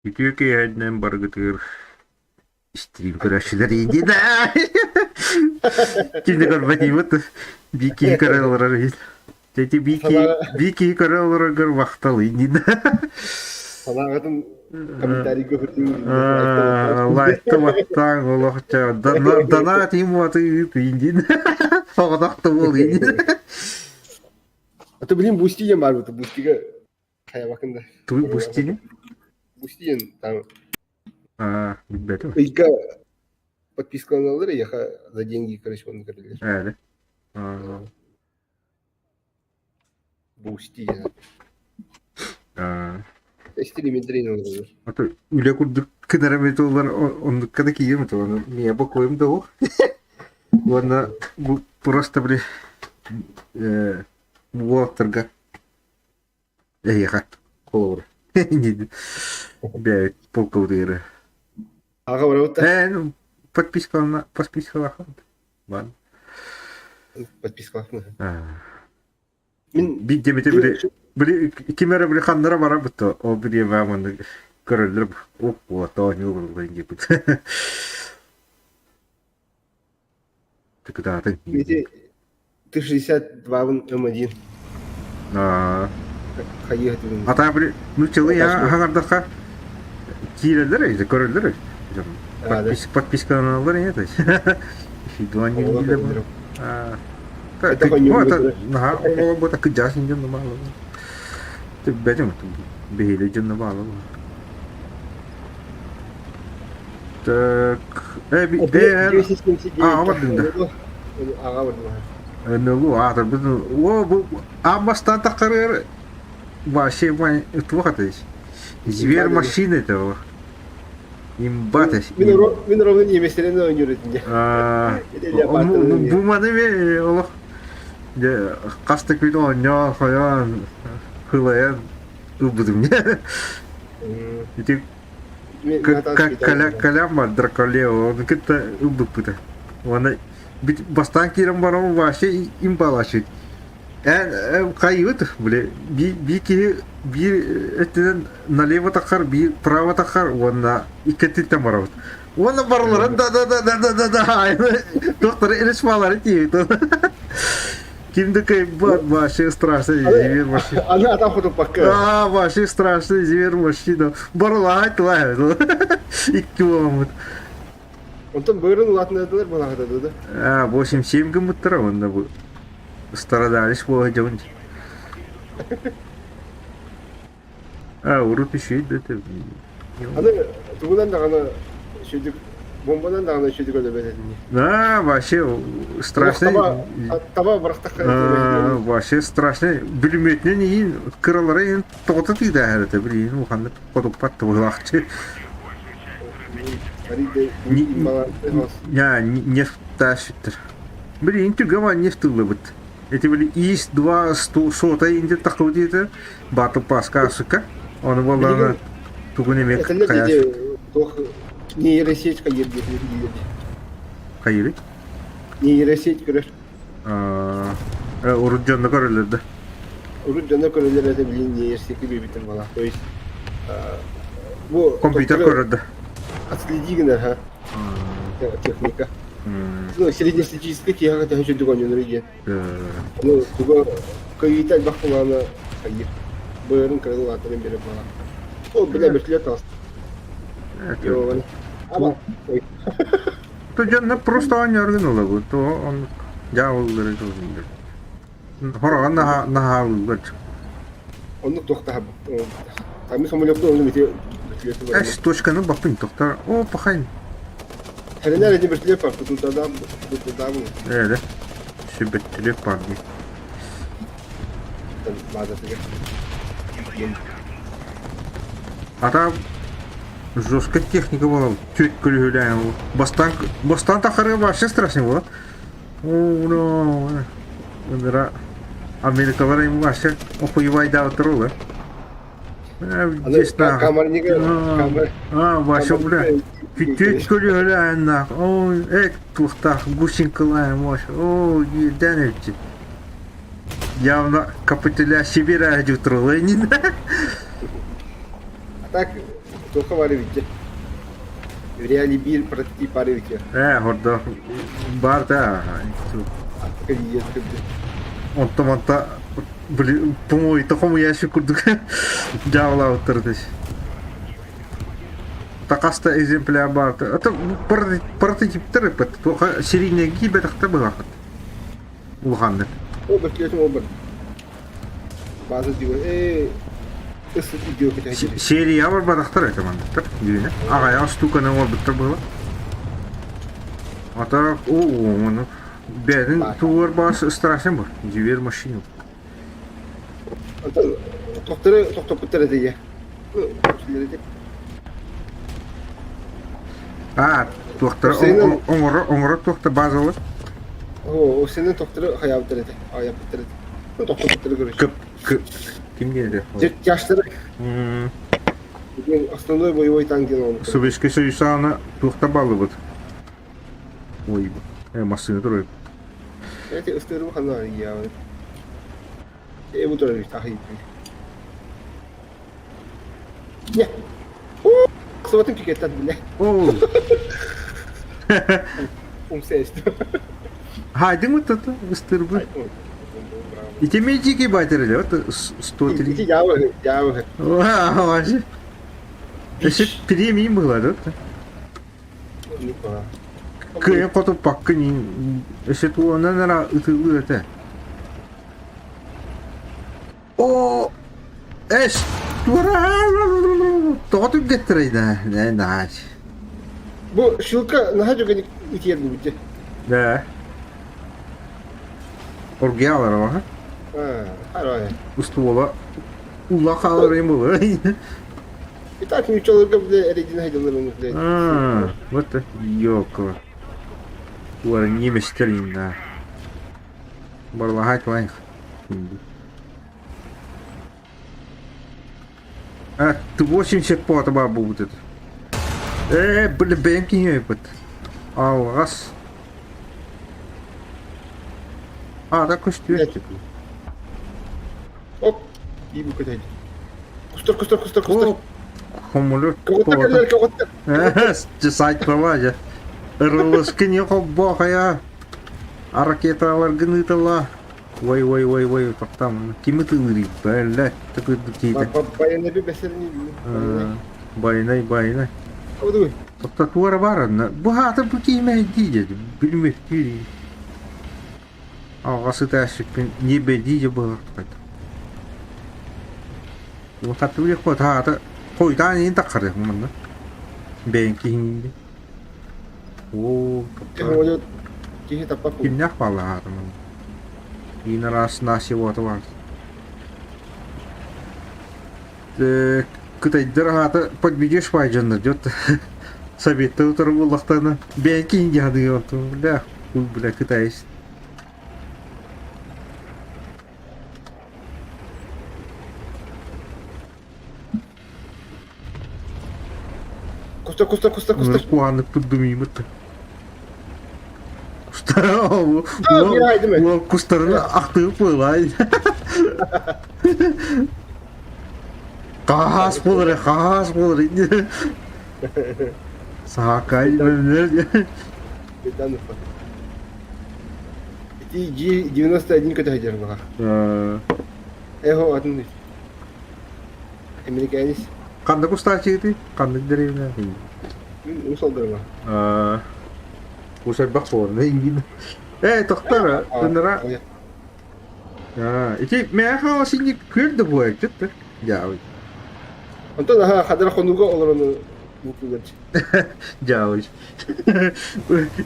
Икеке баргытыр стрим көрәшчеләр инде да. Кинде көрбәти бут. Бики көрәләр ит. Тети бики көрәләр гөр вактал инде да. Санагатын комментарий көрдүм. Лайкты ваттан олохча. Дана тимуаты инде. Фагадакты бул инде. А то блин бустиген бар бут. Бустиге кая бакында. Туй бустини? Бустиген там. Билбетим. Ига подписканы алыр, яха за деньги, короче, он көрдүлөр. Да. Бустиген. Стриминтрин алыр. А то үле курдук кыдарам олар ондукка да кием то аны мия бакоем да о. Ладно, просто бли уотерга. Яха. Колор. Не. Бя полковыры. Ага, браво. Подписка Ладно. Подписка. Бидемете били кимера били ханнара бара бутто. О били ваман көрөлөр. О, то не улы инде бут. Тогда ты. Ты 62 М1. Хаегат. Ата били ну челы я хагардака. Кирелер иде көрөлөр. Подписка на ларе это. Фига не видел. Это вот так джасин жон мало. Ты бедем тут бегили жон мало. Так, вот да. Ага, вот. Ну, бастан тақырыр. Вообще, это вот это. Зверь машины этого. Имбатес. Мен ровно неместерен ойнuyordun. Bu mani ve Allah. Ya kastık bir oynuyor falan. Hılayan ubudum ya. İşte kalem var drakaleo. Onu kita ubupuda. Ona bastan kiram var ama vahşe imbalaşıyor. Кайыт, бля, bir etiden налево такар, bir право такар, ona iketi tamarot. Ona barlar da. Доктор элешмалар тиет. Kimde kay вообще страшный зверь машина. Она там фото пока. Вообще страшный зверь машина. Барлайт лайт. İki Он там бырын латныдылар бана кадады да. 87 гамыттыра онда bu. Стародалиш болған. Урут еще да ты. Аны тугунан да гана шөдүк бомбадан да гана шөдүк өлө беретин. Вообще страшный. Таба быракта. Вообще страшный. Бүлмөтүнөн ийин кыралары эн тоготот ийди это, блин, уханды кодук патты булакчы. Нефть ташыттыр. Блин, түгөма нефть ылыбыт. Эти были ИС-2 сота инде такыл дейді. Батыл паска асыка. Оны болдана тугун емек каяш. Нейросеть кайырды. Кайыры? Нейросеть көрөр. Уруджонда көрөлөрдү. Уруджонда көрөлөр это блин нейросеть бебитин бала. То есть bu компьютер көрөлдү. Отследигина, ха. Техника. Ну, среднестатистическая техника, это еще другой не нарядит. Ну, туго кайытать бахпулана кайыр. Бэрын крылаторын беріп бала. О, бля, бешлет алсын. То жанна просто аны аргынылы бұл. То он жауылдыры жолдыңдыр. Хораған нахалылыр. Оны тоқтап. Тамы самолетті оны мете бешлеті бар. Точканы бақпын тоқтар. О, пахайн. Херенер эти бешлет бар. Тут адам. Да. Шебеттелеп бар. Ата жесткая техника была, тетка гуляем. Бастан тахары вообще страшный был. Америкалар им вообще охуевай да отролы. Здесь на камер. Вообще бля. Тетка гуляем на. Ой, тухта гусенька лаем вообще. О, ебанете. Явно капитуляция Сибиря отролы не. Так, Только варить. В реале бир прототип варить. Orada var da. Калия скажи. Онтаманта блин, по-моему, такому ящик курдук. Жабыла отырдыш. Такаста экземпляр бар. Это прототиптер бит. Тока серийный гибет акта была. Улганды. Обер клетим обер. База диyor. Ысык видео кетеді. Серия бар бадактар это мандыктар. Дүйне. Агая штуканы орбиттер была. Ата оны бәдін туыр басы страшен бар. Жібер машину. Тоқтап бітіреді де. Тоқтар оңыры тоқта базалы. О, сенің тоқтары қая бітіреді. Аяп бітіреді. Тоқтап бітірі көреді. Кім келді? Жаштары. Основной боевой танк ден оны. Советский Союз аны тоқта балы бұд. Ой, машина тұрып. Это ыстырым қана яғын. Bu da tahip. Ya. Sıvatın tüketten bile. Сесть. Haydi mı tatlı? Istır bu. İki meci ki baytırıyor. 103. İki yağı. Vaşı. Eşit pремиум было, да? Кая кото пакка не. Eşit o nara ıtı öte. O eş. Totu getireydi. Ne naç. Bu şılka naha çok iki yer bitti. Да. Оргиалар var ha. Haraya. Ustuvola. Ulla kalırım bu. Bir tane üç olur da bir de erecini haydalarını bile. Вот это ёлка. Ура не мистерин, да. Барлагать лайх. Ты 80 пота бабу будет. Блин, бенки не будет. Раз. Так уж твердик. Оп. İyi bu kadar. Kustur. Хомулет. Кого-то. Сайт проводя. Рылышкы не хоббахая. А ракеталар гынытыла. Ой, там кимытылыры. Блядь, такой какие-то. Bayana bir beselini bilmiyorum. Bayına. Hadi buyur. Tatuara var. Bu hatı bu kime diyeceğim. Bilmek değil. Ağası teşvik ben ne bediyece bu hakikaten. Bu tatlı bir kod hatı koydan yeni takarım bana. Benki hindi. Oo. Onu kişi tapak. Kimyak vallahi hatı bana. Yine rast nasi vata var. Кытайдыр хаты подбедешь пайжанды жет. Советті отырып олақтаны бәйкі индияды еуді. Бля, кытайс. Кустар. Куанып тұддымеймітті. Мирай деме. Ол кустарыны ақтығып ойлай. Қағас болыр. Сақай. Эти G91 көтө хайдер бага. Эхо атын. Американец. Қандай кустар чегді? Қандай деревня? Усалдырма. Ушар бақ болыр. Тоқтар. Тыныра. Ики мен хава сине көрді бұй. Жетті. Жауй. Антон хадара хонуга олараны букугачы. Жауй.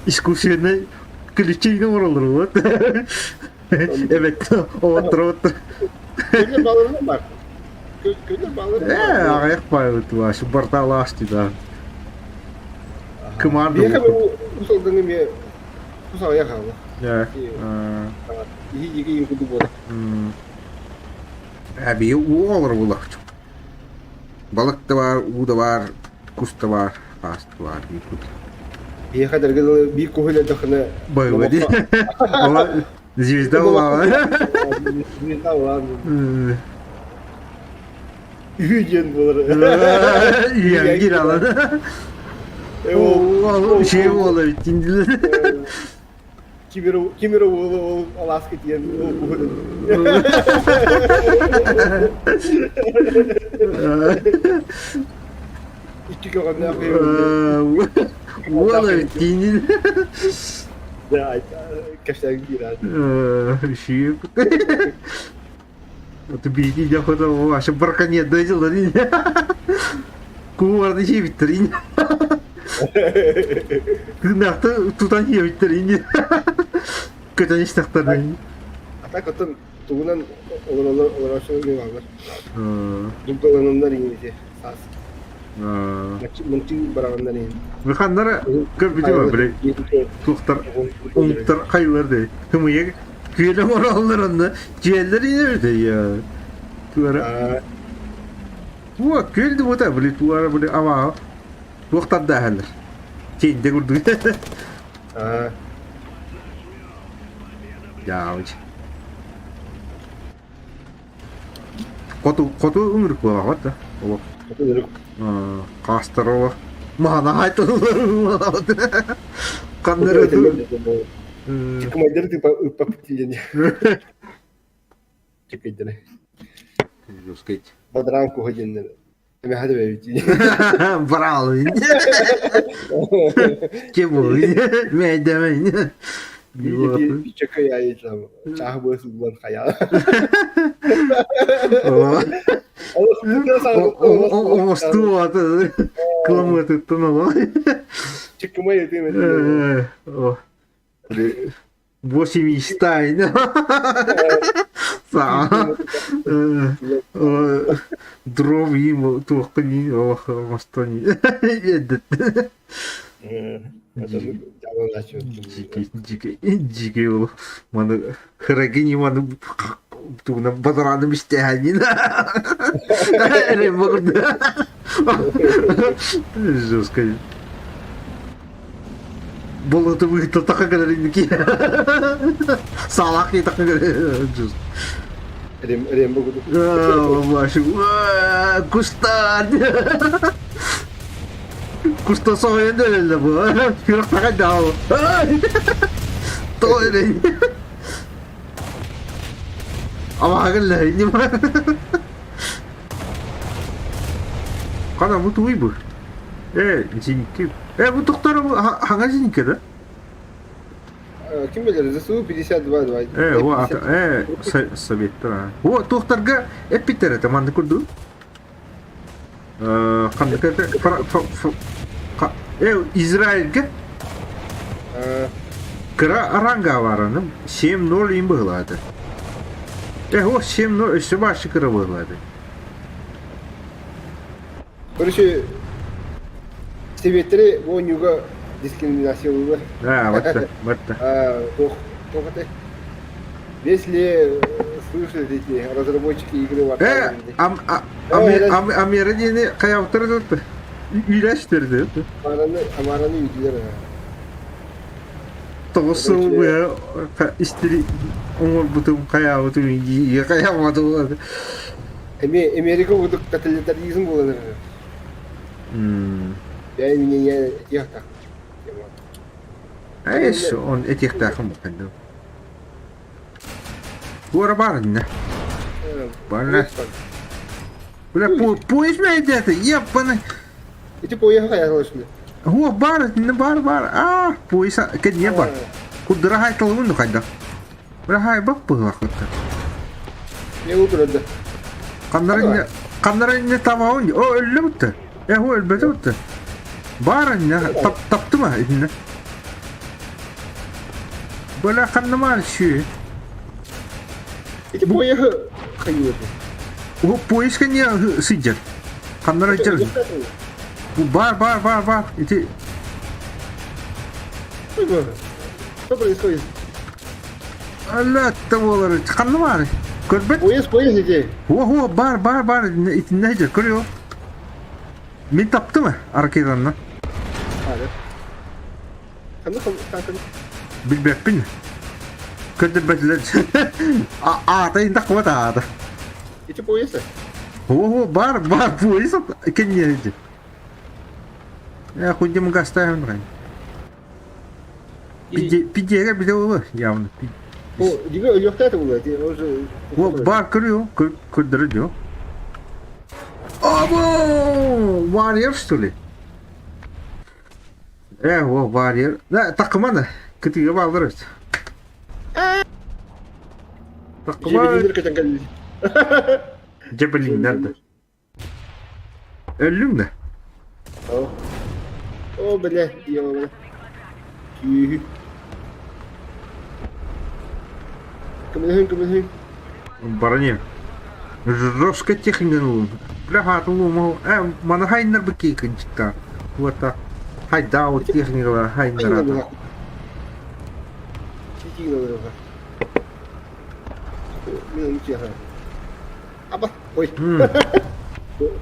Искусственный ключейне оралыр вот. Evet, отыр. Көйлер баларынан бар. Көйлер баларынан бар. Ағаяқ байыты башы, барталы ашты да. Кымарды Бияқа мен усалдыңы мен усал аяқ алы. Екі ең күді болды. Әбейі у олар болақ. Балык да бар, у да бар, құс да бар, асты бар. Бияқа дәргені бір көйлер дақыны Байылы де. Звезда была. Звезда была. Üyüyen bulur. İyi gir alın. O şey olur bittiğinde. Kimira oğlu Alaska diyen o buhurun. İki kağıt ne yapıyor? Olur bittiğinde. Ya kaçtan girer. Şey. Это беги, я хотел ваша браконьер дойдел, куварды şey bitireyim. Kınakta tutan şey bitireyim. Kötü iştaklarını. Hatta katın tuğunan olur şöyle var. Dukkalananlar İngilizce. Sas. Mungkin berawandan ini. Bakhanlara köpücü var böyle. Tuhtar, umtar kayılardı. Kımıya küyle morallarında ciğerleri inerdi ya. Tuara. Bu küldü bu da böyle tuara böyle ama tuhtar dahalar. Çinde kurdu. Ya uç. Kotu umur kuwa wat da. O. Kastaro. Mana haytılır. Kanları Kemarin itu Pak Putih. Cekit deh. Skate. Badrangku hajen. Kami ada begitu. Bravo. Kebo. Medemeyin. Bir cekaya itu. Cah bos bulan kaya. O stuo atı. Kılamı tuttu ama. Cekmaya itu. O. 80 стай. Сам. Дров ему тухтани, ох, мастани. Едет. Дикий ол. Маны храгини маны туна бадраны мистяни. Ремогда. Жестко. Болото выйти така гадаринки. Салак и така гадаринки. Рем буду. Вашу. Кустан. Куста соенде бу. Фирак така дал. Той. Ama agak ini mah. Kana bu tuh ibu. Zinki. Bu doktor hangi zinki de? Kim bilir? Su 52 var. O Sovyetler. O doktorga epiter teman kurdu. Kan kete İsrail'ge kıra aranga varanım. 7-0 им bağladı. O 7-0 üstü başı kıra bağladı. Короче, Советleri bu yuga diskriminasyon var. Вот. Только ты. Если слышали эти разработчики игры в Amerika'nın kayavtırdı. İlaçtırdı. Amaranı yüdüler. Tosu bu ya. İstiri onu butum kayavtı ya kayavtı. Amerika bu totalitarizm bulanır. Я меня я так. Что он этих так муканду. Гора барна. Барна. Бля, поезд медет, ебаный. Эти поехали, я слышал. О, бар. Поезд, que не бар. Куда рахай толвун ну хайда. Рахай бак пылахта. Я украду. Канарın ne tamamın. O öldü mü? O öldü mü? Barın ne? Taptı mı? Böyle kanıma şey. Эти поехали. O polis kan ya sıcak. Kanlara içer. Bu bar. İti. Что происходит? Allah tavalları. Kanıma ne? Körbet. Поезд эти. O bar. İti ne içer? Kırıyor. Min taptı mı? Arakedanla. Kanka. Bilbekpin. Körbetler. Ata indak kuat ata. Эти поезд. О, бар, поезд кеннеди. Я ходим гастаем рай. Пидега бидео явно. 네가 ölüyorlar bunlar. Уже. О, бар курю, кудридё. Оба! Warrior, что ли? О, Warrior. Да, takımana. Ketiga baldırız. Takıma Cebelini kaçan geldi. Cebelin nerede? Öldüm de. Oh. Oh böyle. İyi ama böyle. Yuh. Кымын. Баране. Жестко техника. Бляха, тулу, мана хайнер бекейкен читта. Вот так. Хайда вот техника, хайнер. Читина böyle. Ne içiyor ha? Apa? Oi.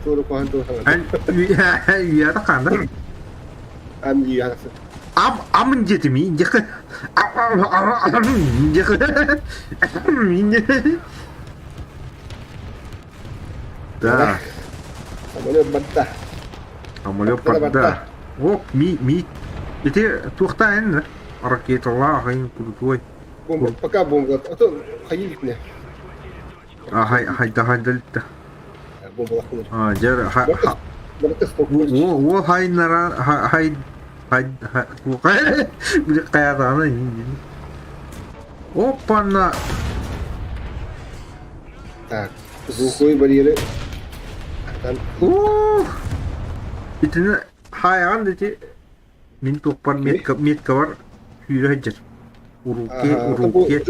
Turu kuantu sana. Ya da kanda. Am iyi ya. Amın jetimi. Yakın. Да. Самолет бата. Самолет бата. О, ми. Эти тухтайн, ракеталар, хайн крутой. Бомба, пока бомба. А то ходить мне. Хайда. Бомба лохнуть. Жер Бата стопнуть. О, хайнара, хай. Бля, каядана. Опа-на. Так, звуковые барьеры. İçine hayal dedi. Min toppan met kavar hüyre hecir. Uruke.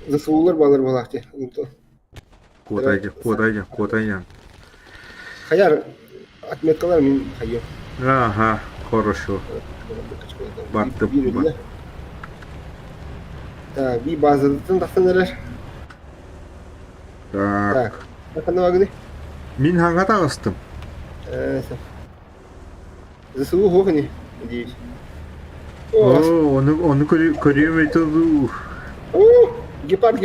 Засулар балар балахте. Kodayca. Хаяр отметкалар мен хайо. Ага, хорошо. Baktım. Так, bir bazıdan taksanlar. Так. Так, bakana bagni. Min hanga tağыстım. ЗСУ хохни, надеюсь. О, onu көрüyorum etodu. Гепард.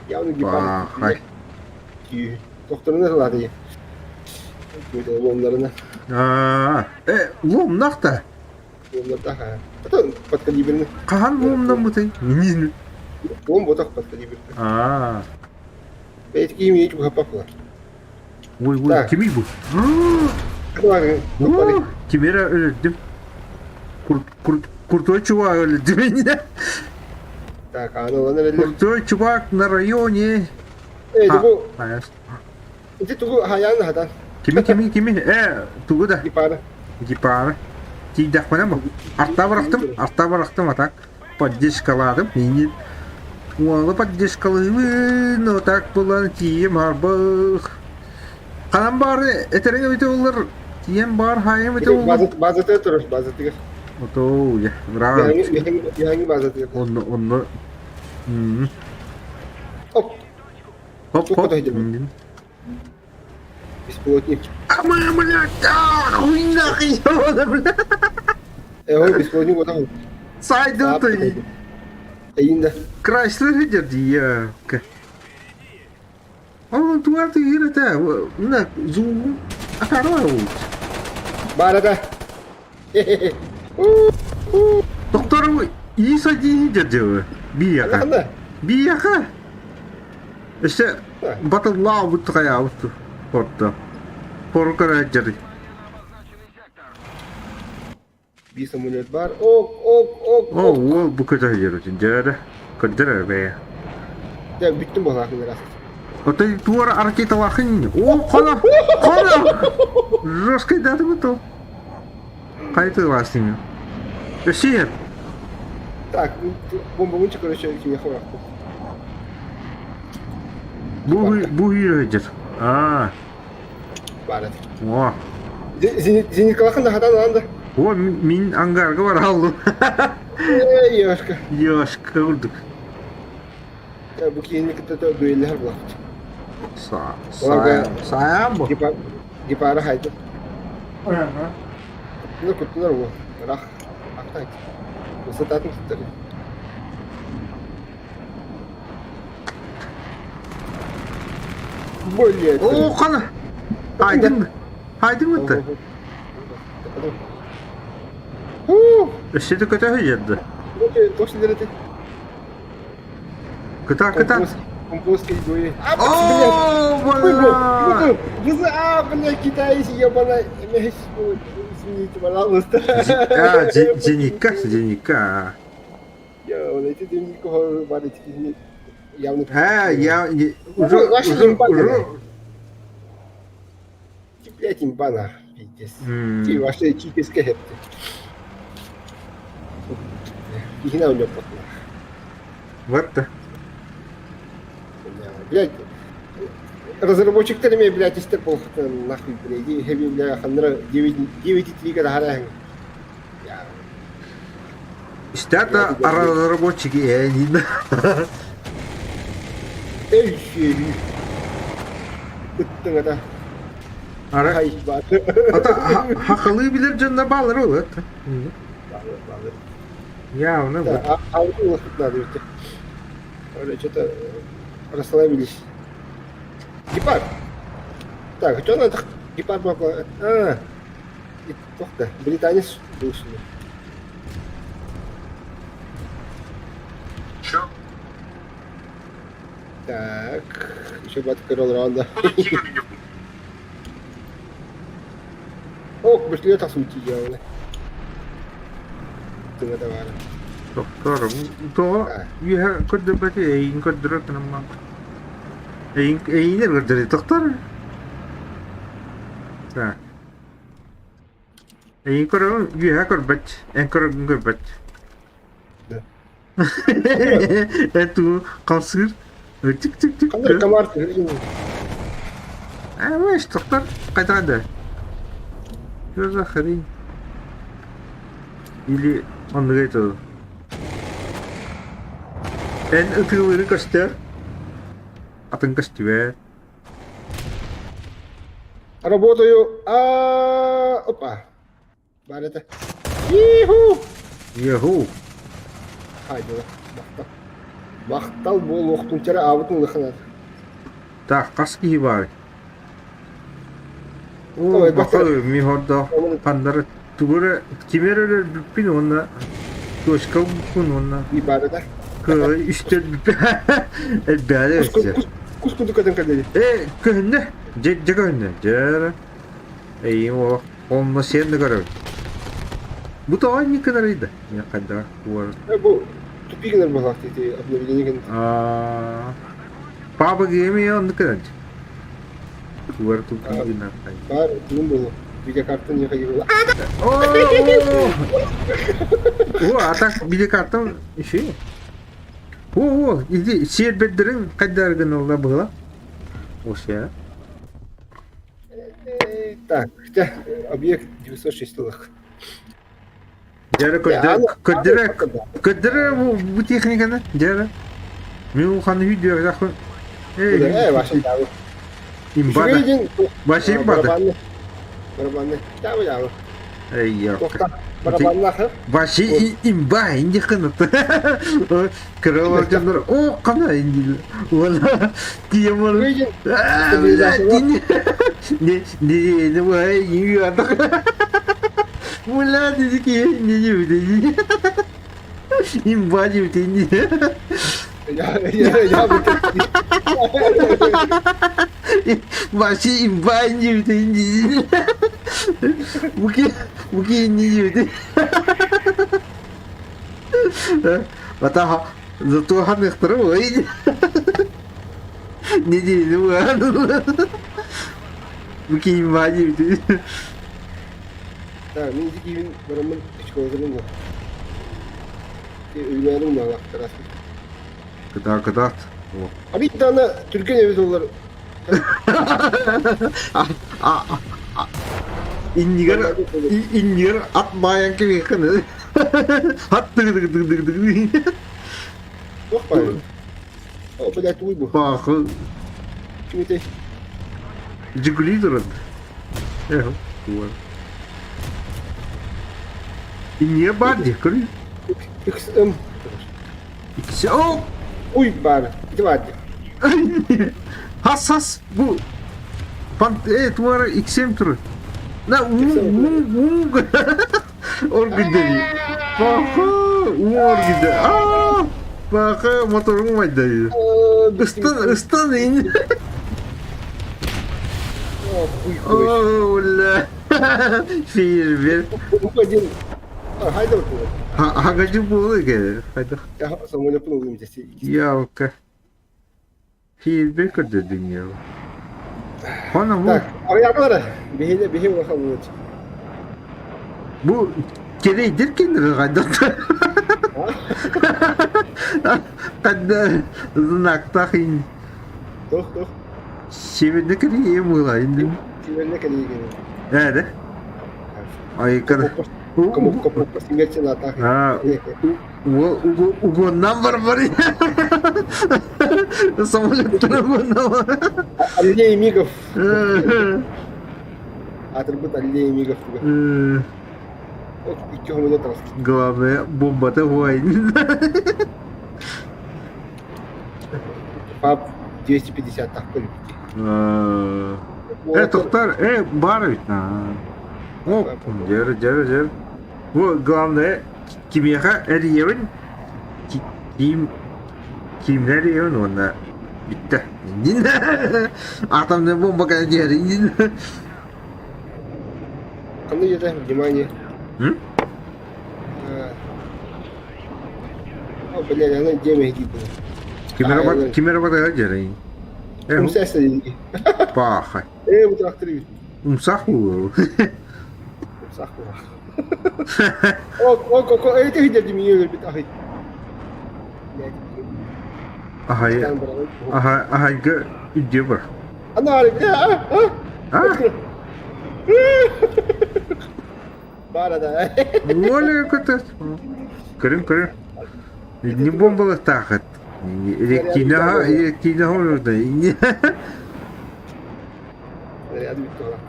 Явно гепард. Хай. Doktoruna saladı ya. Böyle ломlarına. Лом нахта. Ломlar daha. Потом подкалиберный. Kahan lomdan mı tay? Min. Лом вот так подкалиберный. Эти имеют чего попало. Ой, kimi bu? Kimera öldüm. Крутой чувак öldü beni. Так, а ну ладно, Крутой чувак на районе. bu itu tunggu hayal hatan. Kimi? Tunggu da. Gipara. Tidak mana mı? Arta bıraktım atak. Поддержкаладым. Менин. Уалы поддержкалым. Но так булан тием арбах. Канам бар этереңе бите олар. Тием бар хайым бите олар. Bazı turur, bazı tigir. Ото, я. Браво. Yangi bazı tigir. Onu. Hop. Беспилотник. Блядь, хуйня ебаная, блядь. Ой, беспилотник вот так. Сайду ты. Eğinde. Chrysler giderdi ya. Ama duvarda yere de ne zoom atar var o. Barada. Doktorum iyi sadece giderdi. Bir yaka. İşte batı lav bu tıkaya bu orada. Korkara giderdi. Bir самолет var. Ok. Bu kadar giderdi. Giderdi. Kadar be. Ya bittim bu hakikaten biraz. Это дуара аркета лахын. О, қана. Жестко дады бы то. Қайты ластыми. Өсиет. Так, бомба лучше, короче, я хватит. Bu yürüyecek. Барат. О. Зенит калахан да хадан анда. О, min ангарга var aldım. Yoşka. Yoşka olduk. Ya bu klinikte de düeller var. Sayam bu. Gipara haydi. Ne kutular bu? Rah. Aktay. Bu satın tutar. Более. О, қана. Айдың өтті. Үшеді көтәхі жеді. Точно дерете. Кыта. Компостский дуэ. О, бля. Блядь, китаец, ебаный. Извините, пожалуйста. Деника. Я, он эти дневников варить явно. Я Уже. уже. Блядь, имбана, пиздец. Ты вообще чикиски хепты. Ихна у него потом. Вот-то. Блядь, разработчиктерами, блядь, истерпал нахуй, блядь, и хэви, блядь, хандра 9,3 когда харахин. Стята разработчики, они да. Эй, щери. Ыттың ата. Ара. Хай, бат. Ата хақылы билер жонда балыр ол. Балыр. Явно вот. Да, а вот у нас тут надо, ведь. Что-то расслабились. Гепард. Так, что надо? Гепард был. И только британец был сюда. Чё? Так, еще бат корол раунда. О, быстрее так сути делали. Ты на товар. Doktor, to ya kod berarti aing kod drat nama. Aing ini dari doktor. Nah. Aing kod ya kod bac, kod bac. Itu kanser. Cik. Kamar kamar tuh. Wes doktor kata ada. Что хрень? Или он это? Ты уже костер? А ты костер? Работаю. Опа. Барета. Иху. Яху. Haydi lan. Мақтал бол оқытын тері абытын лықынады. Так, каски бар. Ой, О, бақалы михорда пандар тугура кимерелер бүппин онна. Тошка бүппин онна. И барета. Кы үстел бүппин. Бәрі өсте. Кускуду кадын кадыды. Көнне. Жегөнне. Жара. О, онна сенді көріп. Bu da aynı kadarıydı. Ne kadar var. Bu tupikler mi vakti обновление kan. Papa game ya onu kadar. Var tupikler. Var, tulum было. Video kartın ya kayıyor. O atak video kartın şey. O idi şehir bedlerin kadar gün oldu bu. O şey. Так, объект 906-лық. Жара көддірі бұл техниканы, жара. Мен оған видео жақын. Ваша имбада. Ваша имбада. Барабанны. Жабы жабы. Тоқта. Барабанны ақы. Ваша имба, инде қынытты. Кіралар жандар. О, қана инде. Ола, тием олы. Не, вай, не ятық. Мула dedi ki ne diyor dedi. İmba diyor dedi. Ya Başı imba diyor dedi. Bu ki ne diyor dedi. Vata zато han ihtara o iyi. Ne diyor bu ki imba diyor dedi. Ha, мен кейін бұрымын ішкі өзірім ғой. Үйленім маған тарасы. Кыдат. Abi bir tane Türkiye evi dolar. İndigar atmayan gibi kını. Hat dık. Yok bari. O блядь, uy bu. Bakı. Şimdi de Жигули durun. Evet. Duvar. İndiye bardi. Kırıyor. XM. İkisi. Oh! Uy bari. Hadi hadi. Has bu Tuvara XM turu. Na orgide. Baka orgide. Baka motorun var dayı. Istan in. Оля. Фейерверк. Один. Haydi bakalım. Hagacı buldu gene. Hadi. Ya sonra yapalım öncesi. Ялка. Фейерверк dedin ya. Bana bu. Так, ayaklara. Behin bakalım. Bu gereğidir kendine kadar. Kadar знак-тахин. Тух. Северный Корея была, инди. Северная Корея. Да? Ай, когда... Кому смерти на атаке. Угоннан барбари. Самолеттен угоннан. Аллея мигов. Атрибут аллея мигов. İki homide taraf. Главное, бомба-то войн. ФАБ 250 так полюбите. Тоқтар, бар ведь на. О, жер. Вот главное, кимеха эриевин. Кимler eриевин онда. Bitti. Атомная бомба какая. Кому это внимание? Блядь, она демя гибла. Кимера жер. Умса стоит. Паха. Bu traktörü. Умсаху. Saklı. O öyle de mi yiyor bir ahit. Aha, gidiyor bak. Ana arayıp Bana da. Оля, какой-то. Крым. Не бомба тахат. Реактивного нужно. Hadi bitti olarak.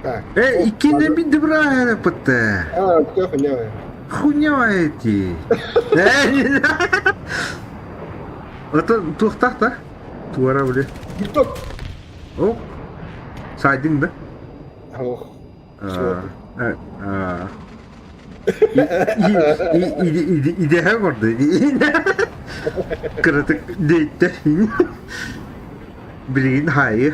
Так. İkine bir dibra yapıttı. Кто хуйня? Хуйня эти. Это тухтах-та? Туара бля. Биток. О. Сайдин да? Ох. İdehe vardı. Kırıtık deytti. Блин, хай.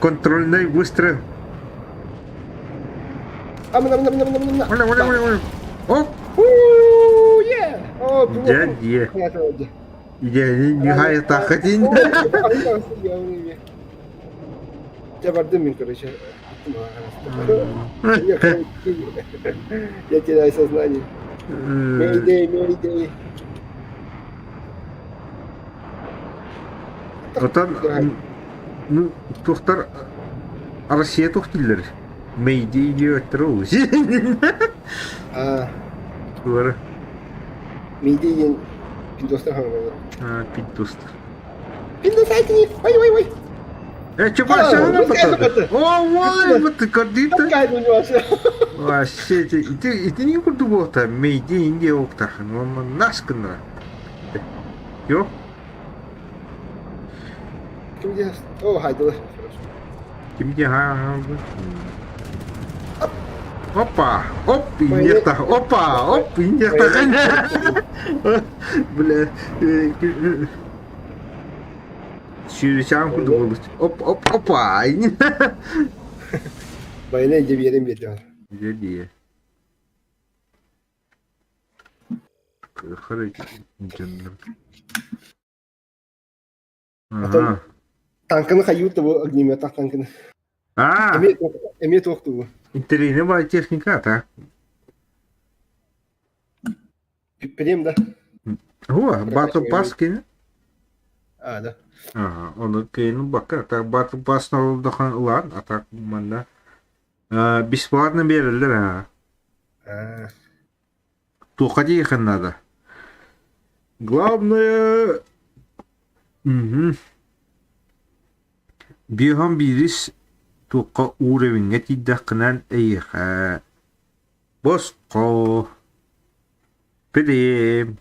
Контрольный выстрел. Оп! Дядя. Не хай так один. Я бардым, короче. Я теряю сознание. Мэйдэй. Отан, ну, тухтар Россия тухтиллер. Мейди идиоттер ол. Туара. Мейдейден Пиндостар ханымы. Пиндостар. Пиндос айтыни. Ой. Че başına patladı? Vay, вот ты кардита. Какая у него вообще? Вообще, ты не курду бота, мейди инди октахан, он наскана. Ё? Kimde? O haydi. Kimde ha? Опа! Иньекта! Опа! Иньекта! Бля. Şiirşan kurdu olur. Опа! Bayına ince bir yerim veriyor. Güzel diye. Kırık canım. Ага. Tankını kayıp da bu огнемет tankını. Emniyet yoktu bu. Интересная была техника, так? Прям, да? О, батл пас кинь. Да. Ага, onu кинь, бака. Так батл пас ладно, а так манда. Бесплатно берилер, а. Только ехать надо. Главное... Бигам бирис туqa уровеньге тиддаққынан эйха. Босқо. Прем.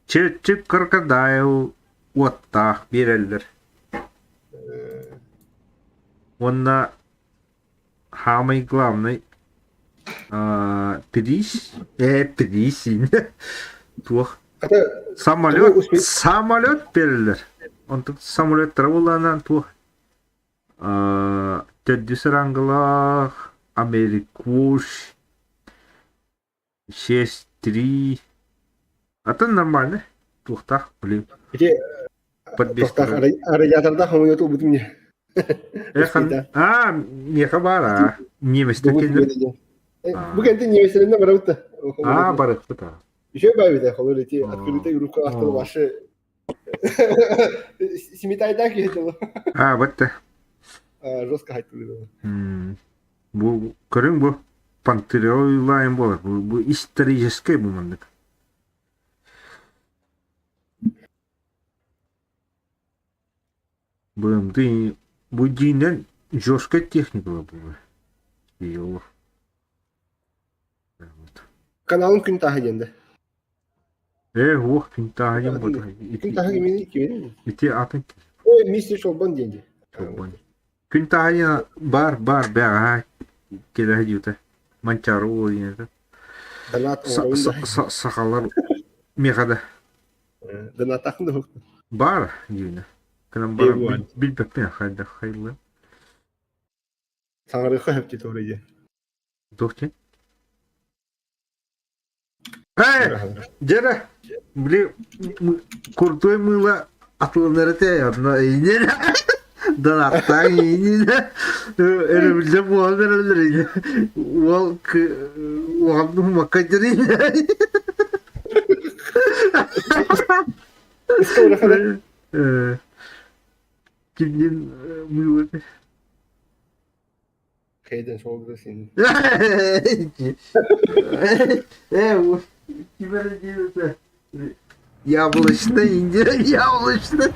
Чip крокодайл оттах берелдер. Онна самый главный приз, приз, тух. Самолет берелдер. Он тут самолет травуланан тух. Теддисарангалах, Америкуш, 6-3. Это нормально. Тухтах, блин. Где Подбестер. радиаторда хамы юту бут мне. Меха бара. Неместе келдер. Бүгін де неместерінде бар өтті. Барық бұта. Еще бәуді, қолы өте, открытый рукка ақтыл башы. Семитайда келді. Бұтты. Жестко хайттылды. Бұл, көрің бұл, пантерой лайын болар. Бұл исторический бұл мандық. Бұл дейінен жестко техникалы бұл. Йолы. Каналын күн тағы денді. Күн тағы ден бұл. Күн тағы кемені? Ите атын. Ой, мистер Шолбан денді. Күн тағы бар бәға келі жүті. Манчару ойын. Сақалар меғада. Донат ақында өкті. Бар дейіні. Кінім бар білбәппен қайлы. Саңырыққа хөпте тоғырайды. Доқты? Жара, блин, крутой мыло атланырыте, одно инер. Донаттан инер. Эребилде буал берелер. Уал маккадерин. Kimden mıydı? Kayden soğukta senin. Bu kime diyorsa yavlaştı ince yavlaştı.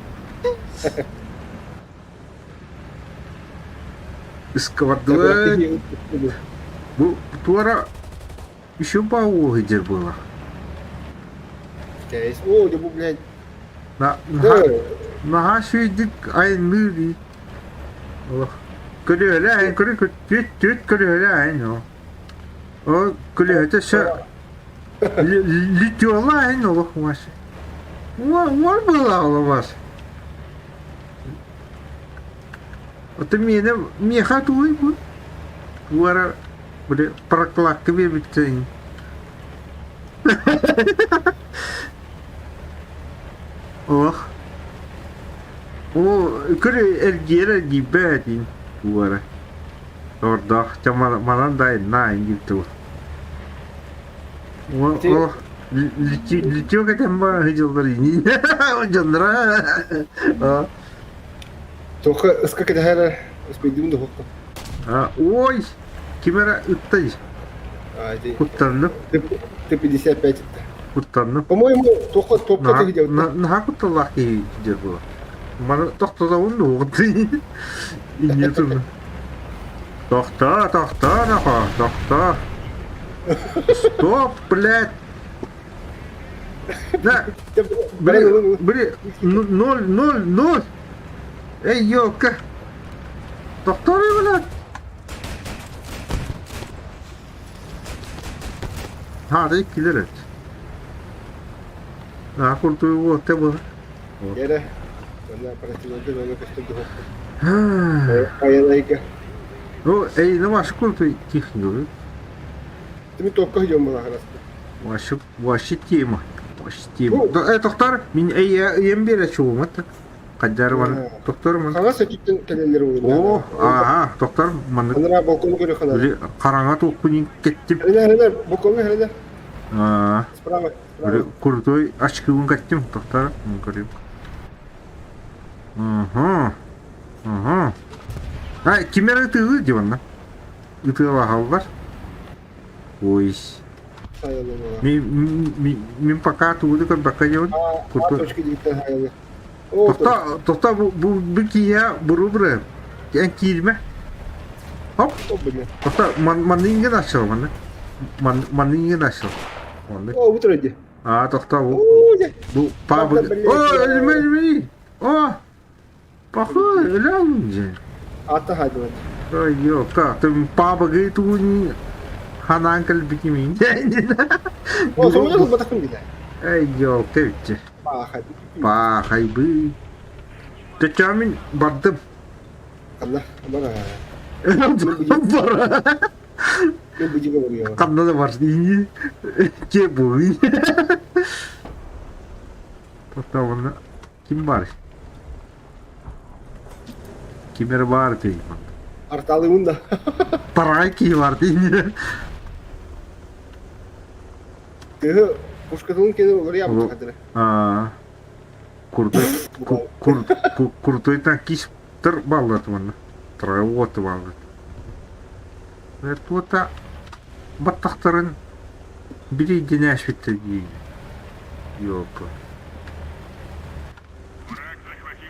Сквадва. Bu ara еще по где было. О, да блядь. На шведик айныри. Көлөөлө көлөөлө но. О көлөөлө ша литиола айно лохмаш. Мор была ломас. Вот мне мехатуй бу. Вара бля проклак вебитин. Ох. О, көлө эргера дибедин. Уара. Орда, манандай индикту. О, летел как там видел Джандра. Только как это хера успеем до Ой, камера уттай. Куттанны. Ты 55. Куттанны. По-моему, только топ-то видел. На кутталахи дербо. Мана тохта унду гыты. Нету. Тохта, наха, тохта. Стоп, блядь. Да. Блин, 0. Эй, ёлка. Тохта, блядь. Да киллер. Курту вот тебе. Era. Она противоположно на костюм. Ай-лайка. Ну, на вашу курту технику. Ты мне только идем была раз. Ваша тема. Да, доктор, меня я беру чего это. Кадарван. Доктор, ман. Хана сетиптен телелер О, ага, доктор, ман. Ана балкон көрө хана. Караңа тоқпын кеттим. Хана, балкон хана. Справа. Куртой очкуын кеттим, доктор. Көрөм. Ага. Кимера ты диванна? Ты лагалдар? Ой. Мен пока туды как пока делать. Тоқта бұл кия бұрубыры. Ян киілме? Хоп. Тоқта манныңген ашыл, манны. Манныңген ашыл. О, бұтыр өйде. Тоқта бұл. О, Bu pabı. O ölme. O. Bakı öyle alınca. Ata hadi. Ay yok taktım pabı gitu ni. Hanan kalbi kimin. O zaman nasıl batakın bir de? Ay yok tevçe. Hadi. Hay bu. Tecamin badım. Allah. Bana. Para. Ben bıcık vuruyor. Kanda da var diye. Ke bu. Tamam. Kim var? Kimler var diye. Artalığımın da. Parayı ki var diye. Tühü. Kuşkatının kendini olur yapmış kadere. Aa. Kurtoytan kis terbalat mana. Terawat banget. Tuota bataktaran biri dinash bitti. Yok.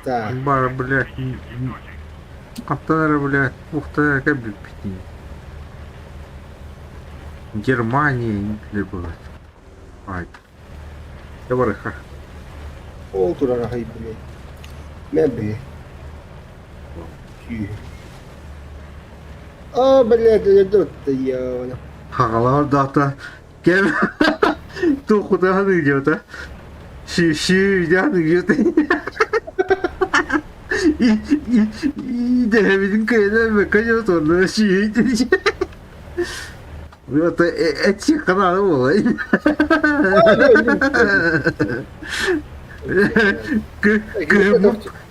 Так. Бар, блядь, Катар, блядь, Ухта, как бы, Германия, либо, ай, Евроха. Oltura rahay bile. Ne be? Oh, блядь, это я. Хагала дата, кем, то куда он идет, а? Я идет. И Дэвид Кэйден конечно тоже шиит. Вот эти каналы было.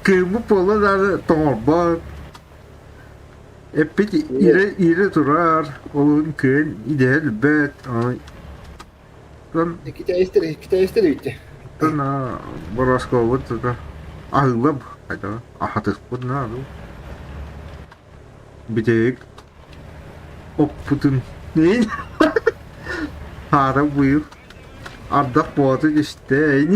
Кему пола надо торба. Эпити ире турар. Олун кэн идеал бет. Kita istedi bitti. Тана бороско вот это. Аглаб. Ada ahatık bunlar. Bir de oputun ne? Hara buyur. Arda boğazı işte.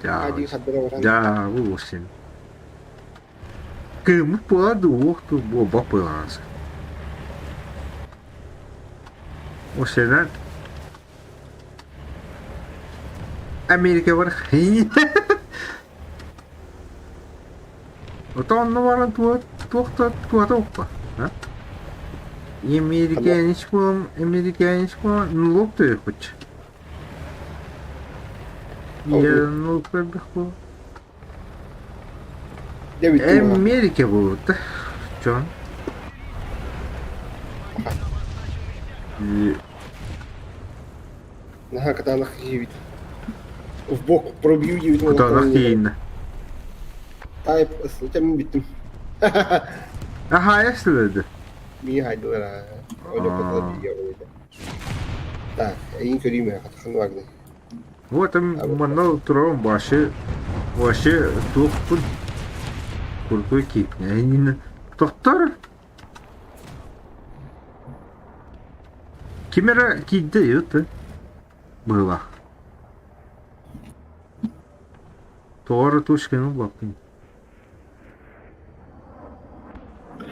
Ya, Hadi kadere oran. ya bu sen. Kırmızı boğa da oldu bu babası. O şeyler Amerika var. Otan var tuh tuh. Ha? Amerika hiç bu nuluk da yok hiç. Ya nuluk da bu. Ne bitti bu? Amerika bu da. John. Ага, когда она хивит. В бок пробью ее. Куда нахилно. Тайп, слушай, битtim. Aha yaşlıdır. Мии хайдылар. Öyle kadar bir öyle. Так, en körüyüm ya. Katın var ne? Вот мана утром вообще тухпун. Крутой кип. Они доктор. Kimera gidiyordu. Было. Doğru tuşkunu bakın.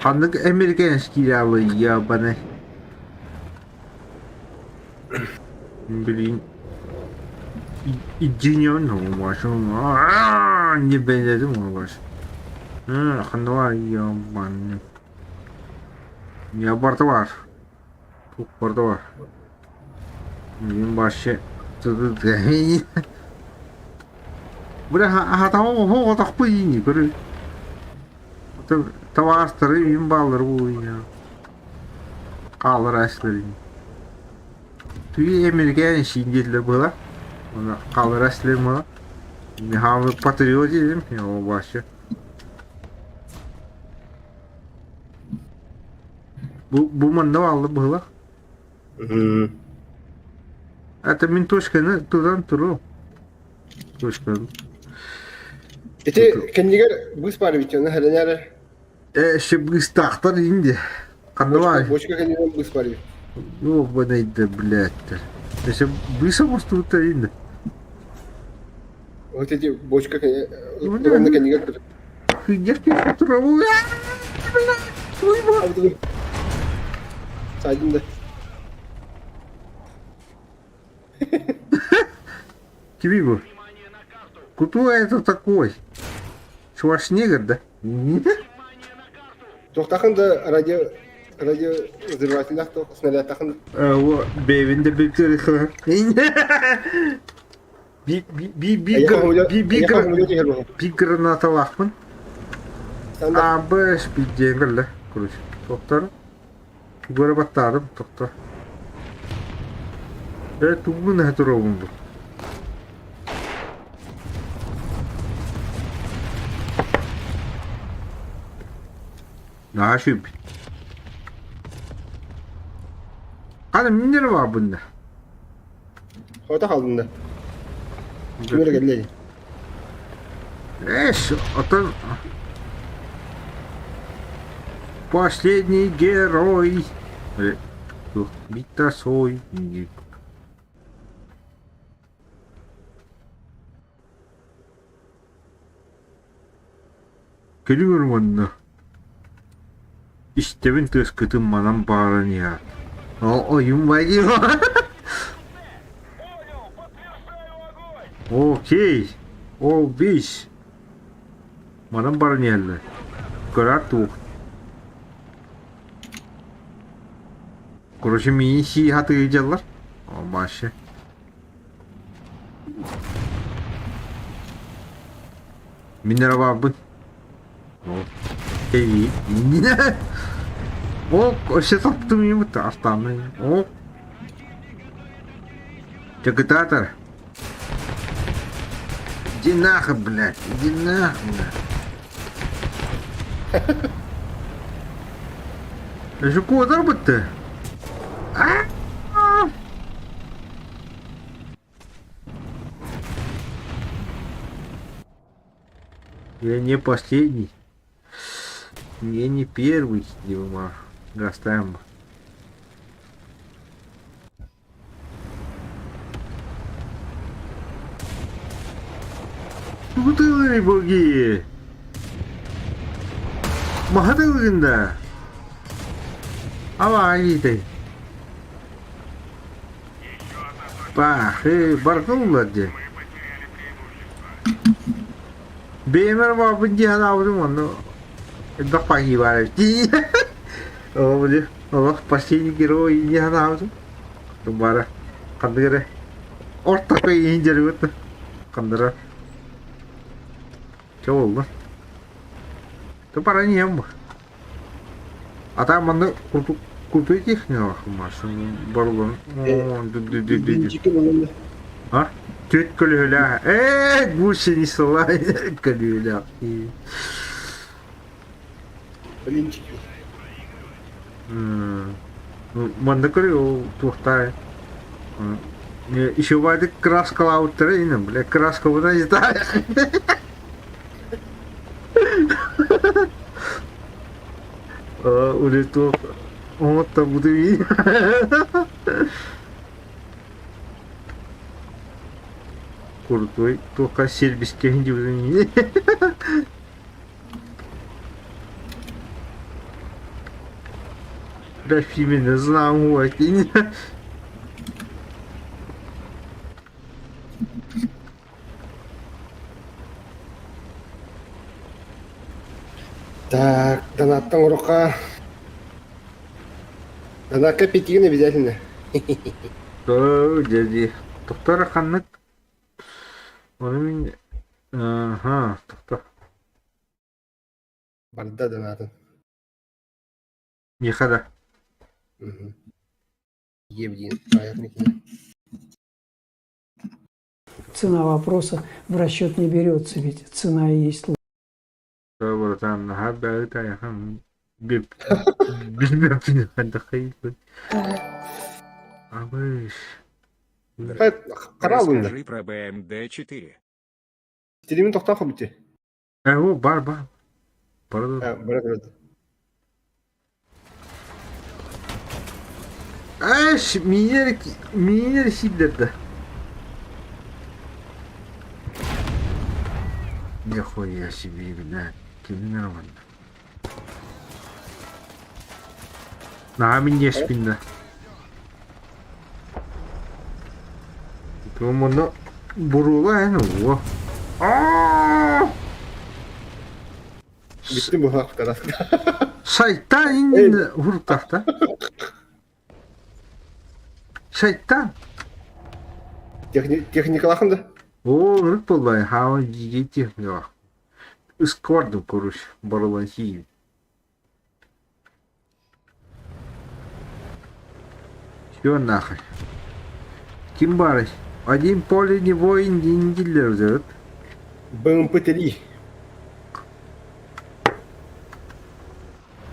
Anlık Amerikan skiralı ya bana. Bilin. İciniyon mu var şu an? Ne benzedim ona baş. Kandı var ya bana. Ya barda var. Çok barda var. Benim başı tutu değil. Bırak tamam o tak bu iyi böyle. Tavastırı benim balları bu ya. Kalır asları. Tüy Amerikan şiddetli böyle. Ona kalır asları mı? Ne havlu patriot dedim ya o başı. Bu manda aldı böyle. Это ментошканы тудан туру. Точканы. Эти кандигар быс пары бит, оны хәләнәр. Шибгыстахтар инде. Кандавай. Бочка кандигар быс пары бит. Ну, банайда, блядь. Если быса может инде. Вот эти бочка кандигар. Хидерки траву. Блядь, уйма. Saydım da. Кивигу. Кто это такой? Шварценеггер, да? Тоқтақында радио взрыватель снаряд тақында. О, бевинде бектер. Би граната лахмын. Абыш би жеңіл, короче. Тоқтар. Көріп аттадым, тоқтар. Туғын әтір оғын бұл. Нашу бит. Қаны минер бар бұнда? Хота қалдында. Кімері келдей? Отан... Последний герой. Бита сой. Келігір мұнда. İştevin tıskıtın manam bağırın ya. O oyun var ya. Окей. О, биш. Манам bağırın yerler. Кырар тух. Короче, мини си hatırlayacaklar. O başı. Minera babın. Эй, о, сейчас оттуда ему остану. О, дегтатор. Иди нахуй, блядь, иди нахуй, блядь. Я же куда работаю? Я не последний. Я не первый, Дима. Гастаем. Бутылы боги. Махатылында. Авалиды. Пах, баркнула. Беймер бабын дихан аудым оны. Это погибает. О, блин. О, последний герой дихан аудым. Тумара. Кандыгыра. Ортақы ендері өтті. Кандыра. Че болды? Тупара не ем. А там аны курту техника машин барлығын. А? Төт көлі гуси не салай. Көлі Блинчики. Манда көрі туқтай. Еще вайды краскала ауттыры, бля, краска бұна жетай. Улету. Вот-то буду видеть. Крутой. Только сербийский не буду видеть. Да фимина знам вот. Так, донаттың ұрыққа. Донатқа петигін обязательно. Да, дяди. Тоқтар қаннық. Оны мен... Ага, тоқтар. Барда донатын. Не қада. Евдин, аяқнекіне. Цена вопроса в расчет не берется, ведь цена и есть лучше. Да, братан, нахабда это я хам... Bilmem ne ben de kayıp. Абыш. Қарал бұнда. Расскажи про БМД-4. Телемен тоқтақ қой бітте. О, бар. Пардон. Бірақ. Минер сидерді. Нихуя себе, блядь. Тебе нормально. На, мне спина. Tuommoinen burulainen nuo. Bitti mi ha tarafta? Şeytan inin hurtahta. Şeytan. Техника лахында. О, рыпалай, хава дидите. Искордым, короче, баралансии. Все нахуй. Кимбарыч. Один поле не воин, не дилер зовет. БМП-3.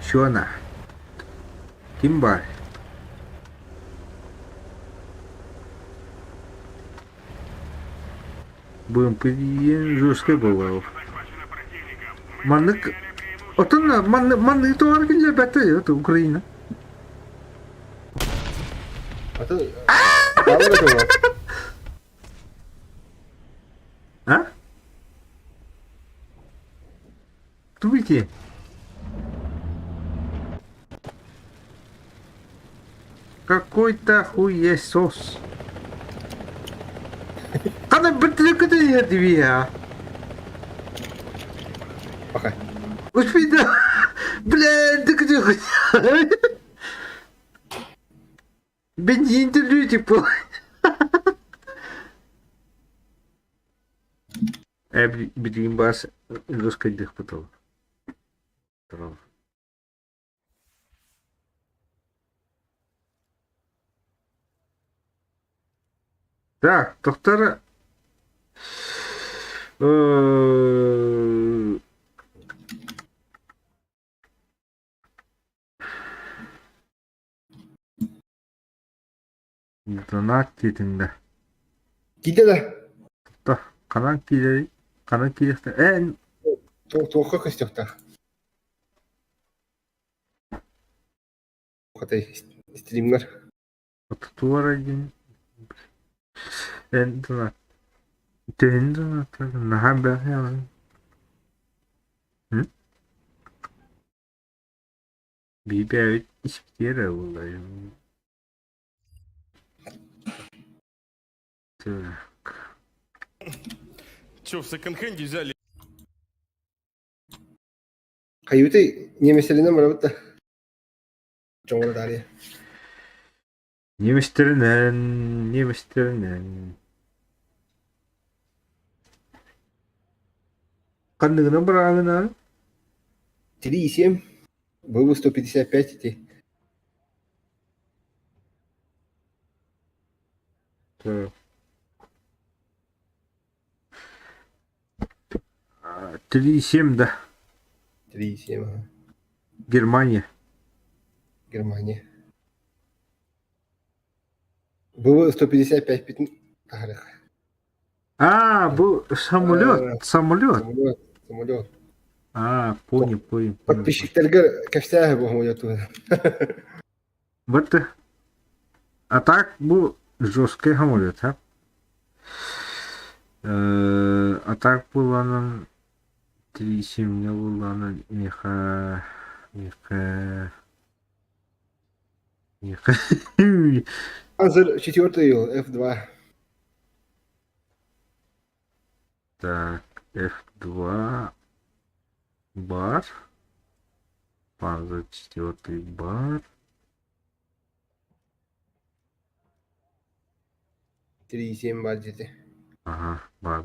Все нахуй. Кимбарыч. БМП жесткая была. Маннык. Вот он, манны то организация, это Украина. А то... Мало ли того. А? Туйте. Какой-то хуесос. Она быстрее я две. Пока. Успею. Блин, ты где хоть? Бензин ты люди по. Блин, бас раскидых потом. Так, доктора. Донат дедің. Кидеді. Қанан кейді. Қанан кейді. Тоққа көстіқті. Қатай стримлер. Туар един. Донат. Тен донат. Нахан бәғи алайын. Бейбәуіт ішіктері олай. Так. Че, в секонд-хенде взяли? Каюты неместеріне мұра жоңғыры дария. Немістерінен. Қандығынан бір ағына? 3,7. БВ 155 эти. Так. 3,7, да. 3,7, ага. Германия. Германия. БВ 155 битін. А, был самолет. Самолет. А, понял. Подписчиктерге кәфсәһе бұл самолету. Вот. А так был жесткий самолет, а? А так было нам 3,7, не было нам меха. Панзер 4 F2. Так, F2 бар. Панзер 4 бар. 3,7 бар деді. Ага, бар.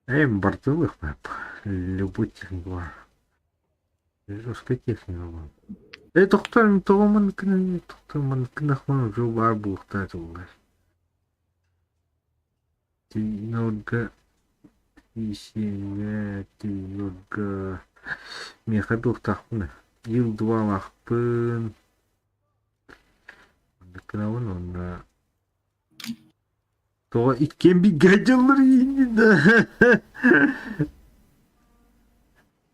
Бортовых мэп. Любой технику. Жесткая техника была. Тоқтар кінахман жыл бар бұлықта жылға. Түйінорға меха бұлықтақпыны. Ил-2 лақпын. Кінауын онда. Тоға иткен бір гаджалар енді да.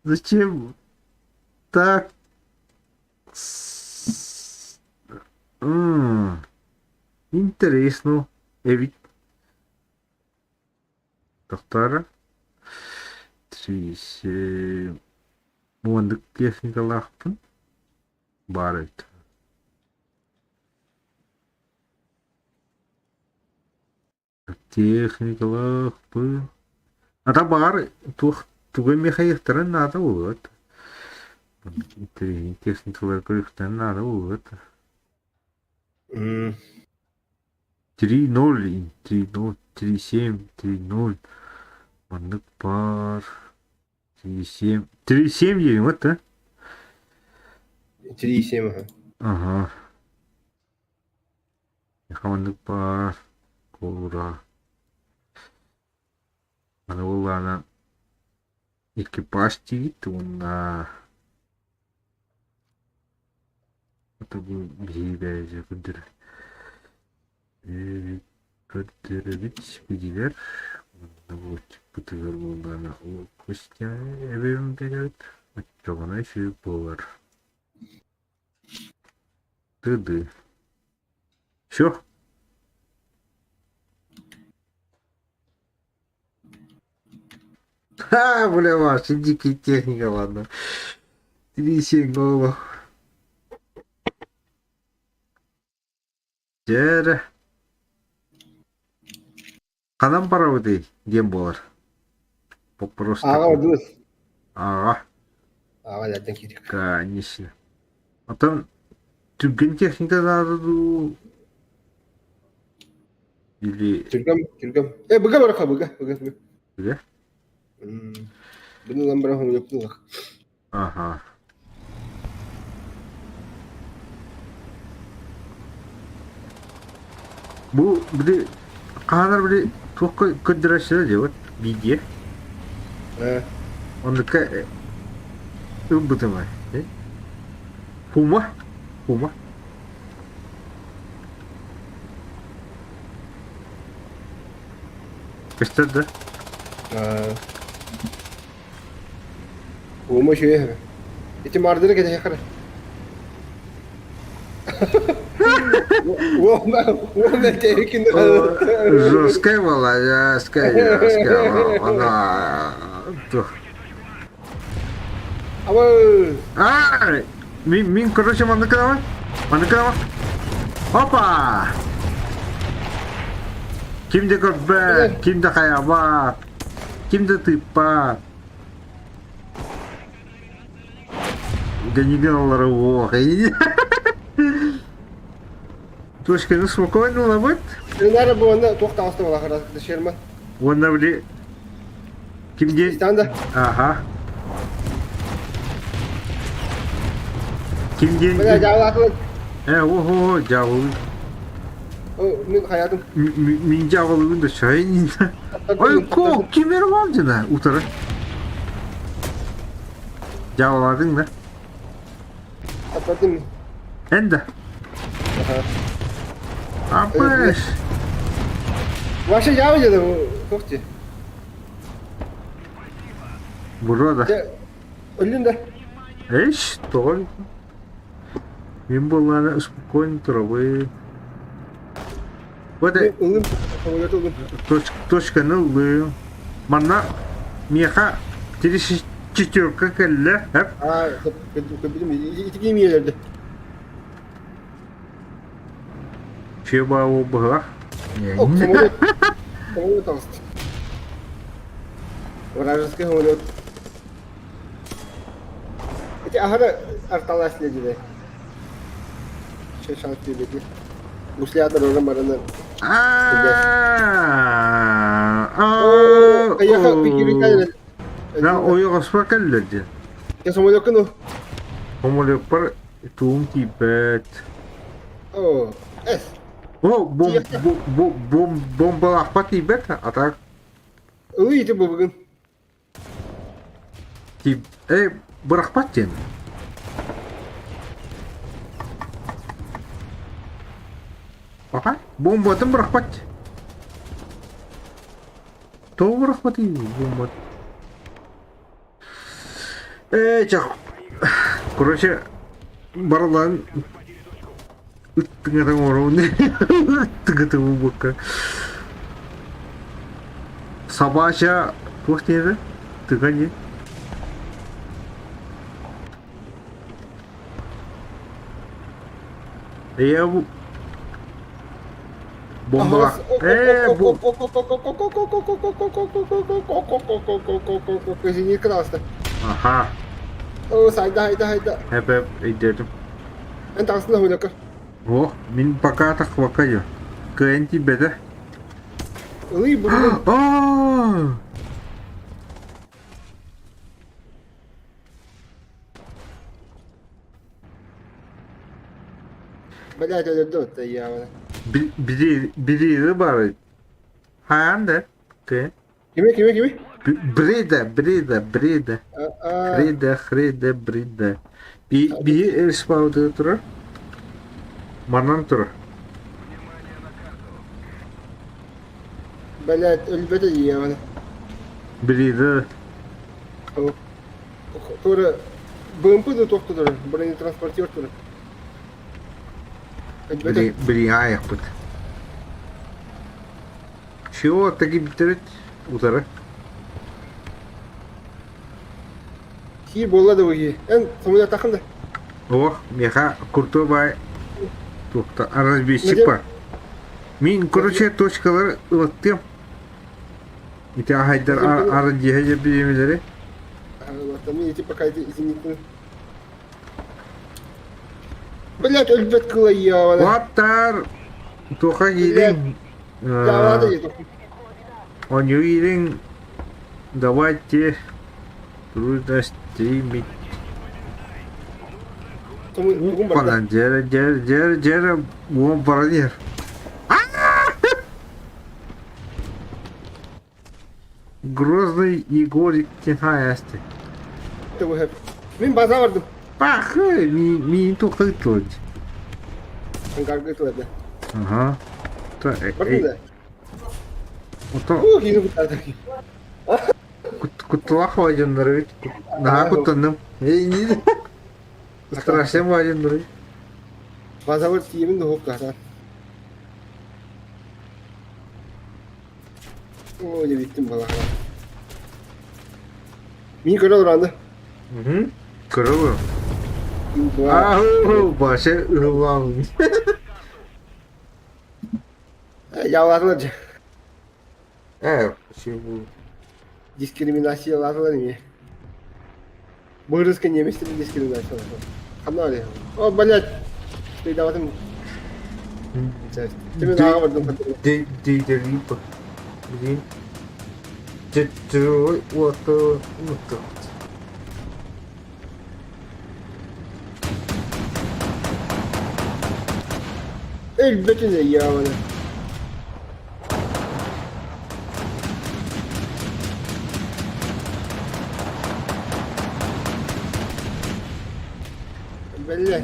Зачем? Так. Интересно. Ведь доктора 3,7 муандык техника лақпын бар еді. техникалык бу. Ата бар тугы механиктарын надо вот. Техникалар көрүктөн надо вот. 3-0, 3-0, 3-7, 3-0. Мандык бар. 3-7. 3-7 деген вот, да? 3,7, ага. Ага. Мандык бар. Колура. Ана оларна экипаж дейт, онна. Это был бейбәже күндір. Күндірбіч күділер. Вот, күтігір болдана. Ол көстя әберін бәрет. Жоғана шүйіп болар. Тыды. Шо? Ха, бля, ваша дикая техника, ладно. 3-7 голов. Жәрі. Қанам бара өдей, дем болар. Просто. Аға ордыңыз. Аға, Аға дәрден керек. конечно. Атан түгген техника надо. Или... Түргім. Бұға барақа, бұға. Или? Бұны ламбырағым өптің. Ага. Bu bir kadar bir çok kıdırışlı diyor video. Ondaki ımbıdı mı? Huma. İşte Ума шуе. Эти мардыры кете якыр. Ума текин. жесткая была, жесткая. Она... Ама. Мин, короче, мандыканама. Опа! Kimde köpek, kimde kayabat, kimde тыпа. Ганигаллары ох. Точканы спокойно ловит. Нары буына тоқталысты бола қарасықты шерма. Онда біле... Кимде... Станда. Ага. Кимде... Мына жауыл атылын. Ого, жауыл. Мен қаядым. Мен жауылын да шайын. Ой, көк, кемер бар жана, утары. Жауыладың да. Атладым. Энді. Апыш. Ваша жауы жеді, тоқты. Burada. Өлін да. Что? Мен болғаны спокойно тұрабы. Вот Өлін. Самолет өлін. точканы ұлы. Мана меха 34 кәлі. Көпілім. Итіге миелерді. Чеба обыға. Самолет. Самолет алысты. Вражеский самолет. Эти ахары арталас ледили. Шешал ледили. Гуслядыр орын барынан. Аяқа бекері кәлі. На ойыға спа кәлі. Я самолет күні. Самолет бар туым тибет. О, эс. О, бомбалақ па тибет, атақ. Ұлы еті бұл бүгін. Тип, бұрақ па тен. Ага, бомбатын бұрақ па тен. Тоғы бұрақ па тен, бомбат. Чақ. Короче, барылан үттіңетін орауын. Үттіңетін бұққа. Сабаша, тоқ деді? Тыға не? Я Bomba. Bu. Зенит красный. Aha. О, сайда. Hep dedim. Эн тасна хуляка. Oh, min пока так хвакаю. Кэнти беда. Лы бурун. Aa! Блядь, это я. Biri var. Hande. Ke. Кими. Bride. Bride. Bir spawdı tura. Manan tura. Блядь, ölbete я. Bride. Тура БМП да тоқтыдыр, бронетранспортер туры. Biri ayak bıt. Şu taki bitirit utara. Хи болады бұғы. Эн, самолет тақында. Oh, меха kurtu bay. Tukta разбойщик бар. Min короче точкалар ылаттым. Ите хайдар арын жеге биремелери. Вот, мне типа какая-то зенитная. Блядь, ölbet кыла я. Ваттар. Тоха гидин. Я ладно, я только. Он гидин. Давайте трудно стримить. Falan cere bu парадир. Грозный Егорик Тихаясты. Мен база вардым. Пах, ми только тут. Ангарга туады. Ага. Бардым да. Ото Ух, yine bu tarafa. кутлах вадендер ведь. На кутанным. Не. Страшно вадендер. База вард yemin de hop kahtar. Öyle bittim bala. Mini göre orandı. Kırılır. Başı ıhlan. Yavlarlar. Evet, şey bu. Diskriminasiyalar не. Бырыска немецтер дискриминация. Канали. О, блядь. Ты давай там. Ты меня наводил. Дейдерипа. Блин. Тетрой вот так. Elbette de ya bana. Belli.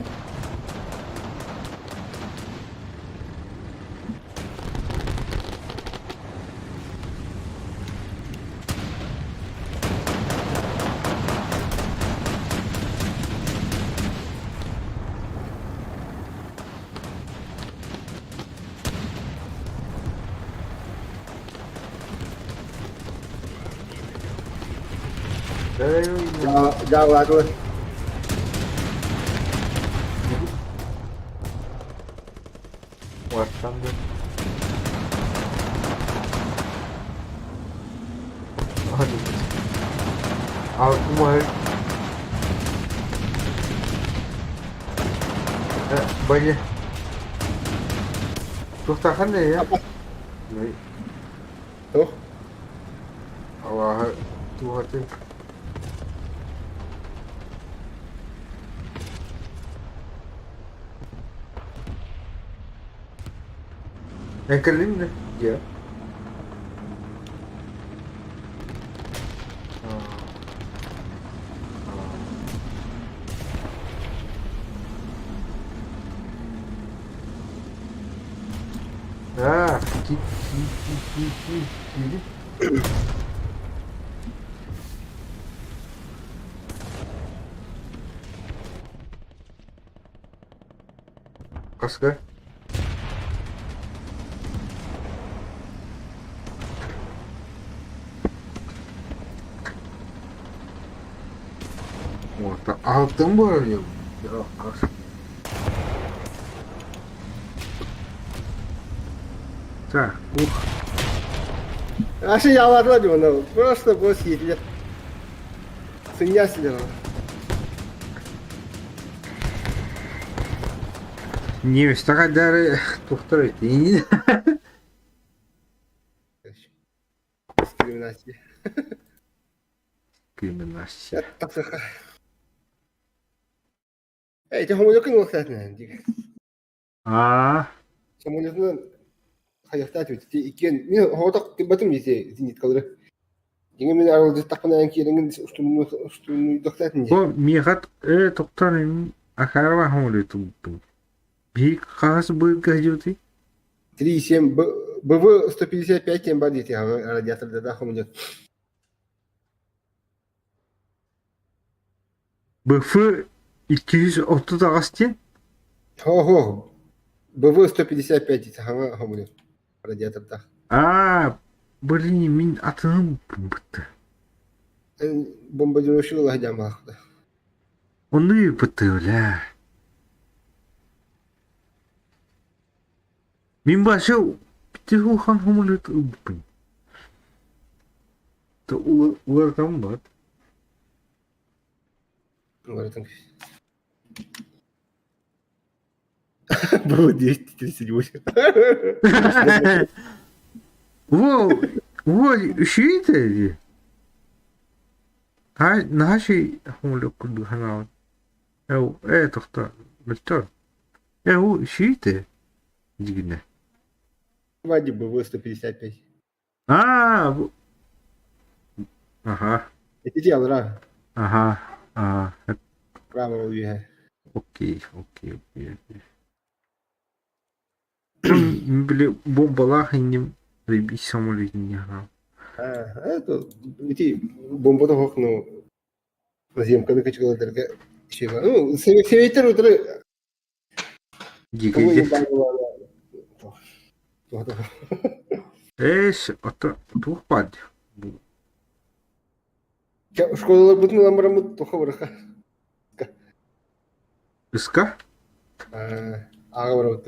Jauh lah tuh. Başlandı. Hadi. Altın var. Böyle. Tohtakan ne ya? Ne? Tuh. Allah'a Tuhan'ın. Yang kelim deh, ya. Ah, Kaska. Orta altın var ya. Ya kas. Так, ух. Аж я ладно, ну, просто босс едет. Свинья сидела. Немец тағадары тоқтар еді. Дискриминация. Криминация. Так, так. Эй, ты хомолёкын ол, кстати, А, самолетный хаяқтат өтті. Икен, мен хоғатақ кебатым десе, зенит қалыры. Деген мен аралды тақпанайын керенген ұштуыны доқтатын де. бұл меғат тоқтар ем ақарова хомылы тұлыптың. Бейік қағасы бұл газеты? 3,7, БВ-155 тем бар дейті, радиаторда да хомолет. БФ 230 ағастен? Хо-хо, БВ-155 дейті, хомолет, радиаторда. Блин, мен атының бұтты. Бомбардировщик лагдям бақыды. Оны бұтты, өлі. Мен башы бітті ұлған хомылы тұлыппын. Олардан бар. Говорит, БВ-238. Во, шиїте? Наші хомылы күлді ханауын. Тоқта, білтір. Шиїте? Дегіне. Вади БВ-155. Ага. Это дело, ра. Ага. Право увидя. Окей. Блин, бомбалах и не ребись самолет не грал. Это, эти бомбы того, ну, наземка накачала дорога. Ну, советер утры. Дикий. Это тухпад. Школа будет на ламбраму тухо враха. Иска? Агавраму.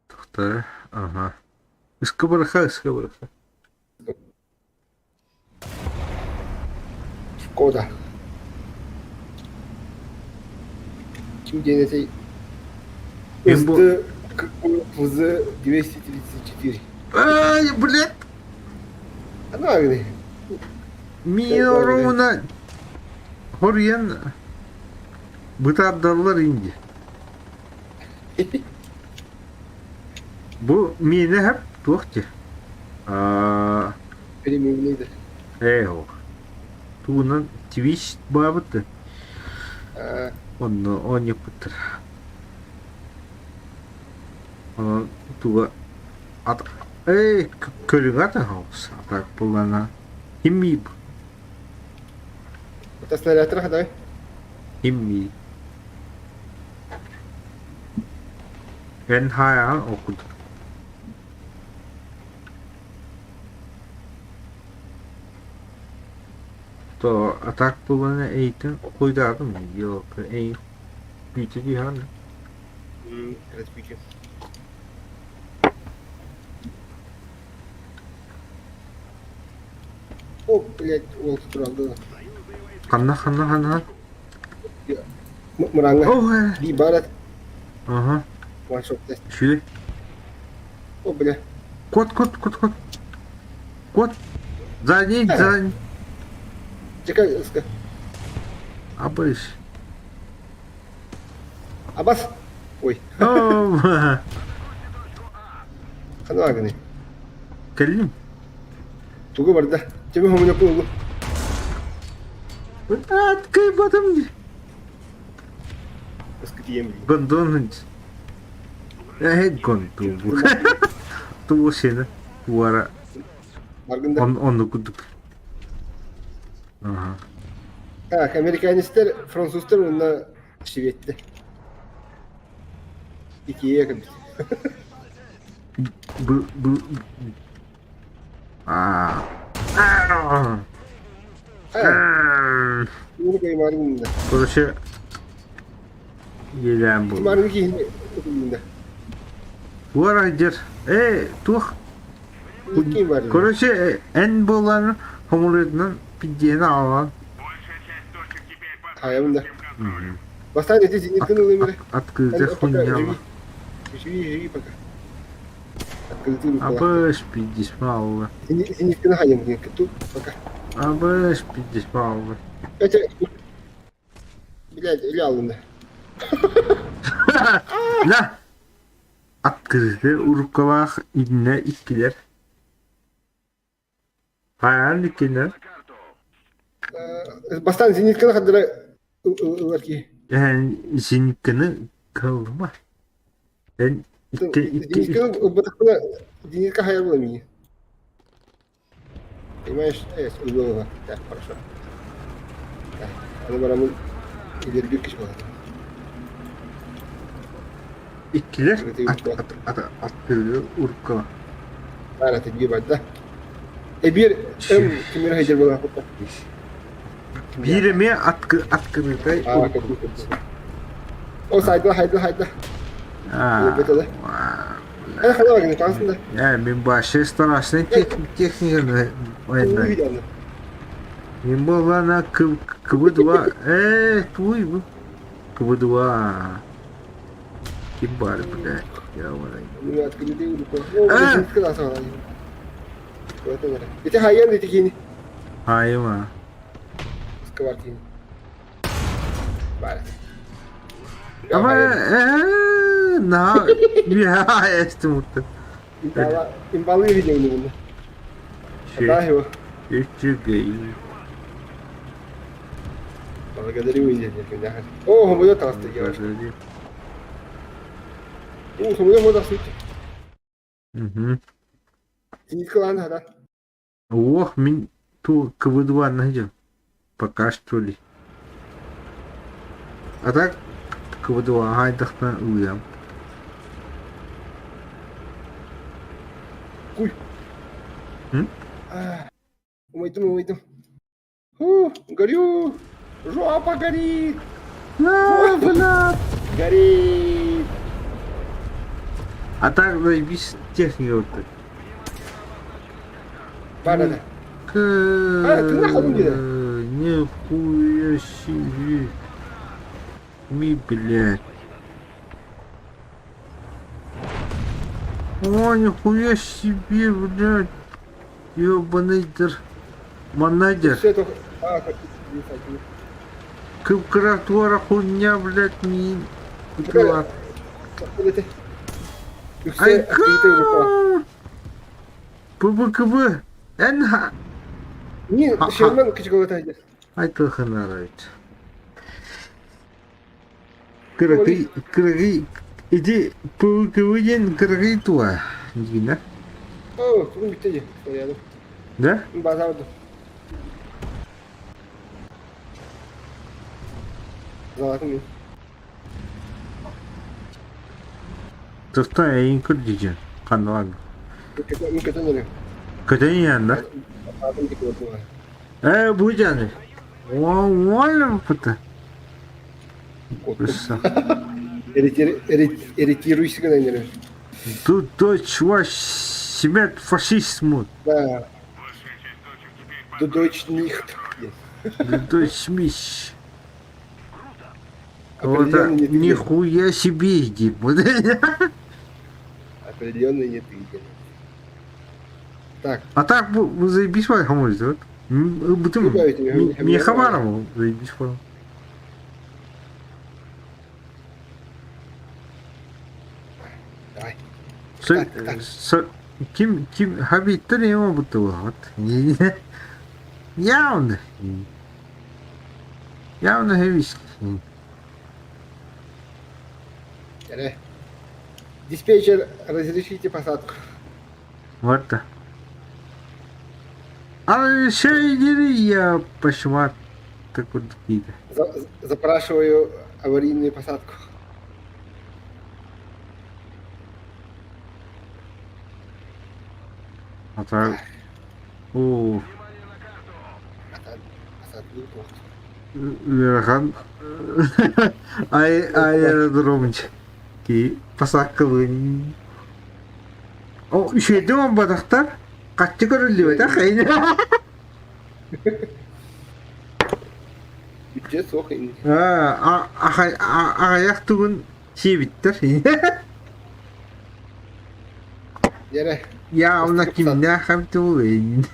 Тухта, ага. Иска враха. Шкода. Чем день этой? ВЗ-234. Ай, блядь! Ну, агни. Миоруна. Хорьен. Быта отдалар инди. Бу мені хеп тоқти. Перемевлейді. Эйо. Туынан твич бабыты. Он не пытыр. Он туға ат. Көлің аты хаус. Так бұлана. Химмиб. Это снаряд раха, давай. Химми. Энхая оқыды. То атак бұлана әйтін қойдадым. Yok, ей büyütü diyor. Разбитие. О, блядь, волк правда. Ханна. Муранга. Ой. И барат. Ага. Ваншоп тест. Шили. О, бля. Кот. Задний. Чекай, ска. Абыш. Абас. Ой. О. Ханаганы. Келим. Туга барда. Тебе хомуня пулу. Откай батам. Скотием. Гондон. Гонту. Ту сена. Уара. Марганда. Он кудук. Ага. Так, американистер, французтар онна шеветті. Икея кәбіт. Bunu kaymarım da. Короче, елен бұл. Kaymarım ki hindi. Варайдер. Тух. Kim var? Короче, en болан хомулетнан пиддени алган. Hayır da. Bastan eti zinitkini ılımere. Открытый хуйня. Живи пока. Открытый рука. Абыш пиддис мало. Зениткini hayır mı? Тут пока. Абыш пиддис мало. Это... Блядь, или алынды. La. Открытый урукалах инне иккилер. Hayal иккилер. Bastan zenitkini kadar ыларки. Yani seninкini kılma. Ben iki Зениткini батакына зенитка hayır bulamıyor. Понимаешь? Углового. Так, хорошо. Так, она барамын ileri bir kişi var. ikkiler attırıyor urkala. Lara tepki var da. Bir kimleri hayır bulamıyor. Birimi atkırıda O saydılar haydi. Betul. Ana kadar bakın aslında. Yani ben başı starasını teknikini oynadım. Videonu. Ben bana kıvıdva tuy bu. Kıvıdva. Kim var bu da? Ya vallahi. Bunu atkılı değil bu. O zenitka da sonra. Betul. İşte hayır dedi ki. Hayır mı? Сковородин. Vale. Ama ya este mutlu. İmbalı videonu bunu. Hata yok. Küçük değil. Bana kadar iyi oynayacak ya. Oh, homoda tastı ya. Oh, homoda moda süt. Зенитка ладно, да. Ох, min tu кв2 найдем. Пока что ли. А так кв2 хайдахтан уям. Ой. Умойтым. Горю. Жопа горит. Блядь. Горит. А так заебись техника вот так. Бара. Ты нахуй где? Нихуя себе. Блядь. О, нихуя себе, блядь. Ёбаный манадер. Все это... как Кыпкратора хуйня, блядь, мин. это? Айка! ПБКБ. Энха. Не, дışarıdan küçük olsaydı. Айтыл ханарайт. Кыргый. Иди ПБКБден кыргый туа. Дигина. О, bugün bitti. Oraya Да? bazardı. Zaten Тоста я инкур дижен. Канваг. kötü oluyor. Катаян, да? Zaten gibi oldu. Буджаны. Вон пыта. Eritирующий когда нервы. Тут чувак себя фашизму. Да. Du Deutsch nicht. Дочь мищ. Определенно не ты. Нихуя себе иди. Определенно не ты. Так. А так вы заебись вай хамолить, вот? Мне хабаром заебись вай. Давай. Kim habittir ема будто вот. Явно. Явно хевиш. Диспетчер, разрешите посадку. Вот так. А ще иди я пошмат так вот какие-то. Запрашиваю аварийную посадку. А так. О. Посадку неплохо. Верхан. Аэродромч. Ки посадковый. O üşüdüm o badaktar. Kaççı görüldü de kayın. Bütçe soğuk indi. Ayak tuğun şey bittir. Yere. Ya ona kim ne hem tuğun.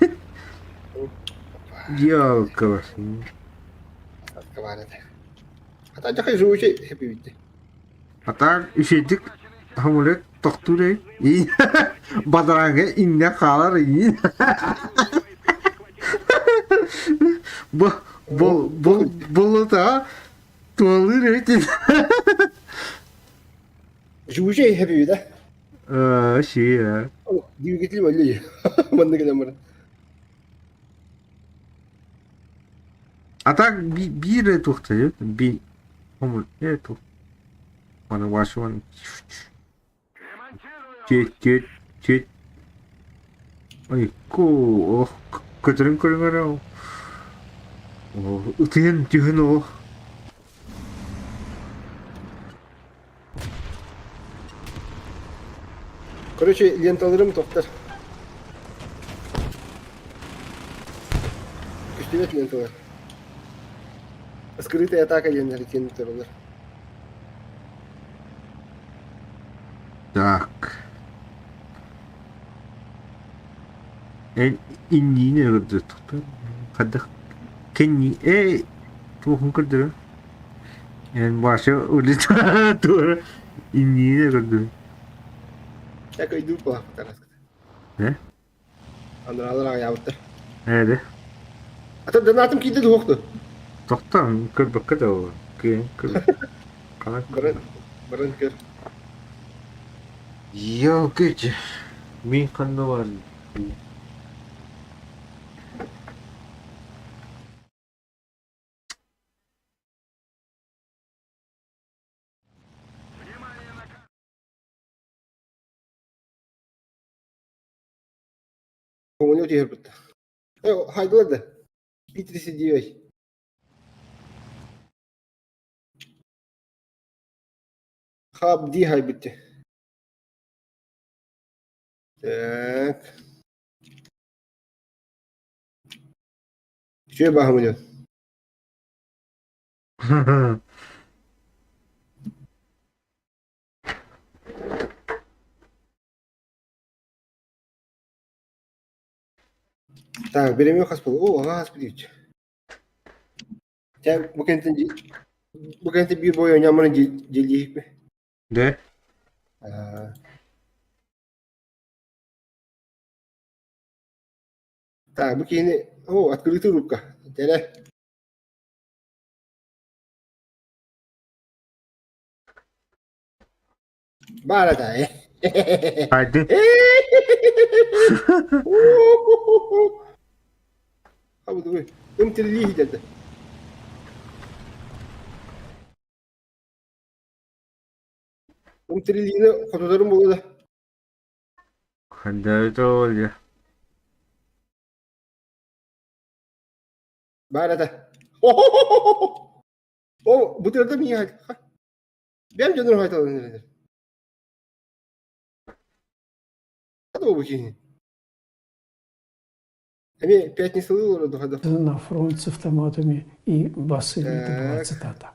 Yok var. Hatta var da. Hatta çok iyi şey hep bitti. Hatta üşüdük. Hamure doktor iyi. Badaranga inne kalar iyi. Bu da tuğlu reçin. Şey hep bitti. Şey ya. Diyor getireyim öyle ya. Bana gelen bana. Hatta bir de tuhtayı bir hamur evet tuht. Bana başvan. Çet. Ay oh kötürün körüngara o. O ıtıyın tühün o. Короче, ленталарım toplar. Küstüvet lentalar. Скрытая атака ленталар ленталар. Так. En inni ne kadar tuttu? Kadar. Kenni tuhun kadar. En başa öyle doğru. İnni ne kadar? Так иду по тараска. Ne? Андралар аяуттар. Nerede? Ата донатым кийди доқты. Тохтан кыр бакка да o. Kır. Kanak. Баран кер. Yok hiç. Min kanı var. Комуняу тиер бутта. Хайдылар да. Питриси дивей. Хаб ди хай битти. Так. Şöyle bakalım. Так, берем хаспол. О, господи. Sen bu kentte bir boy oynamanı celiyik mi? De. Так, bu kini, открытый рубка. Теле. Bara da. Hadi. Abi dur. Imtirliği geldi. Umtirliğine fotoğrafım oldu da. Hadi da oluyor. Bara da. O bu tırda mı ya? Benim canım hayat alanı. Hadi o bu kini. Ами пятница выбора дохода. На фронт с автоматами и басами по Так. 20 атак.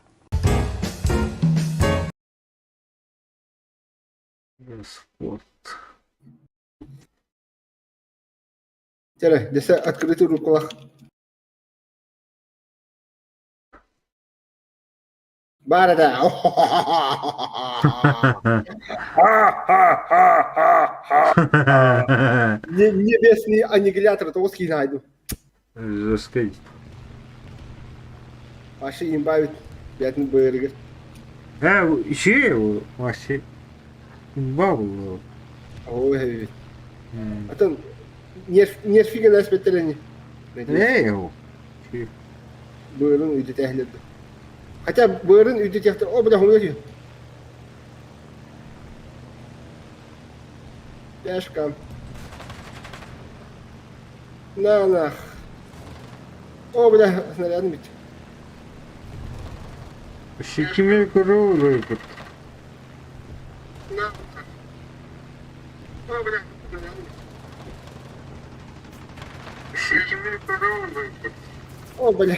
Спорт. Теле, десе открытый руколах. Bara da. Небесный аннигилятор, того скинайду. Жесткий. Aşı imbayut. Biatın bölge. Şey o. Вообще. Бабу. Ой, evet. Atan nerfigen aspetlerini. Ne o? Böğrün üdü tehlirdi. Hatta böğrün üdü tehtir. O bile humuyor diyor. Yaşkam. Na. O bile снарядом bitti. Şekime koru. Na. O bile О, бля.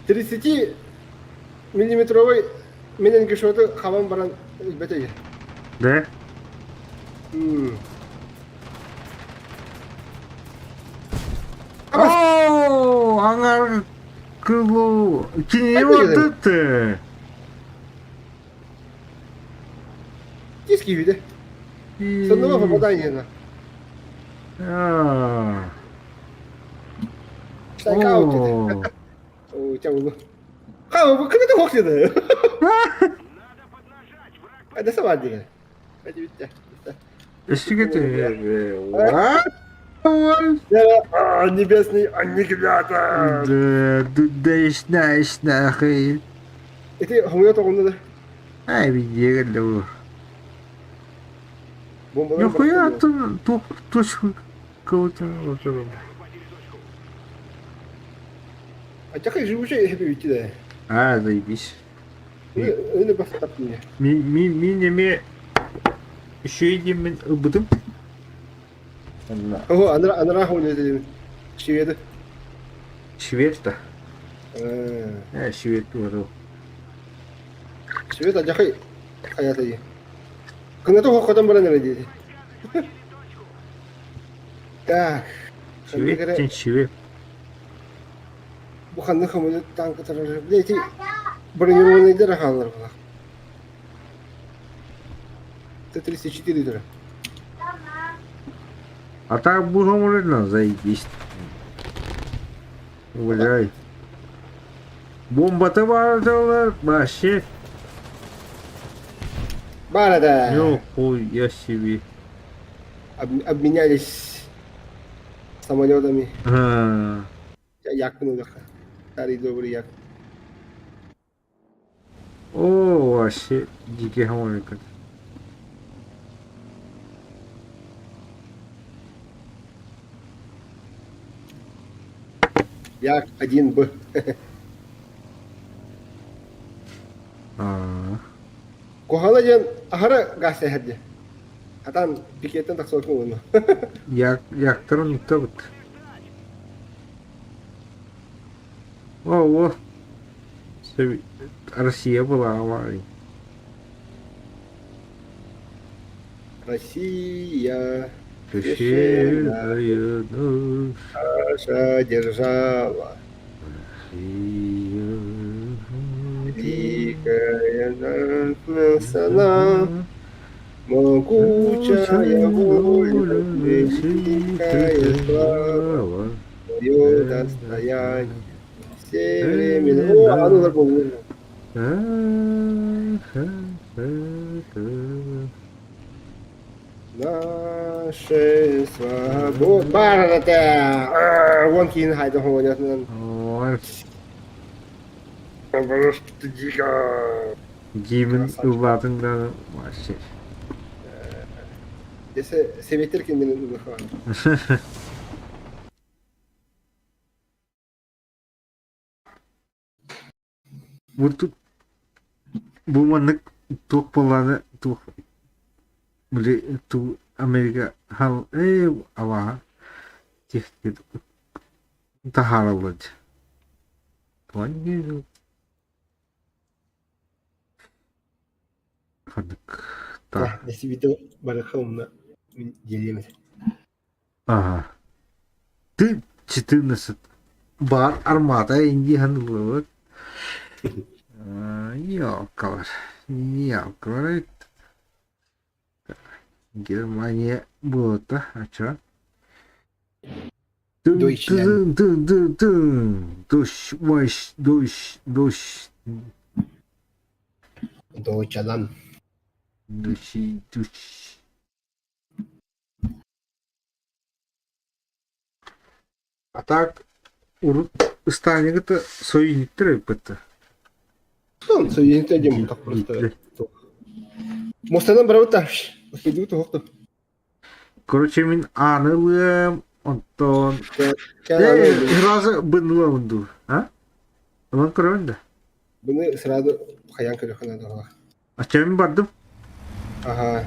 30 миллиметровый менен кишоты хаван баран бетеге. Да? О, аңар кылу. Кине ватты. Диски виде. С одного попадания. Штайкаут это. О, тягу. Вы когда ты хохли да? Это самадига. Это ведь так. Эшигете. Небесный аннигилятор. Да, ишна. Это хумьё-то он Ай, видео. бомба. Нихуя тут точку кого-то вот это. А как живучий хэппи ведь да? А, заебись. Это бастап мне. Минеме еще едем будем. О, она хуйня шведы. Швед-то. Швед тоже. Швед ажахай хаята yi. Кынаты хокотан баран ради. Так. Швед, швед. Буханны хамыны танк тарары. Эти бронированные дырахалар была. Т-34 дыра. А так будем уже заебись. Гуляй. Бомба-то вообще. Барада. Нихуя себе. Обменялись самолетами. А, Як пнулаха. Старый добрый як. О, вообще дикий гамоник. Як 1Б. Кохана ден ахара гасya хадde. Хатан пикеттен так сокун уну. Яктырын төгүт. О. Россия была авария. Россия. Священная душа. Наша держава. Великая наша страна. Могучая воля, великая слава. Твое достояние. Все времена. О, а ну забыл. Наше свобода. Барата! Вон кин хайда хонят. Просто дико. Гимн ылатыңда вообще. Если советер kendini ылахан. Вот тут буманык тук поланы тук бли ту Америка хал ава тих тахара вот твани хадык та Если видео барахом на делимось. ага ты 14 бар армата инди ханлы Ёлкалар. Германия была, а чё? Deutschland. Дождь. Deutschland. Дождь. А так, Станик-то союзник это. Ну, союзник один так просто. Мостанан бравташ. Хидут хохто. Короче, мен анылым, онтон. Разы бынла унду, а? Улан көрөндө. Буны сразу хаян көрөхөн адага. А чем бардым? Ага.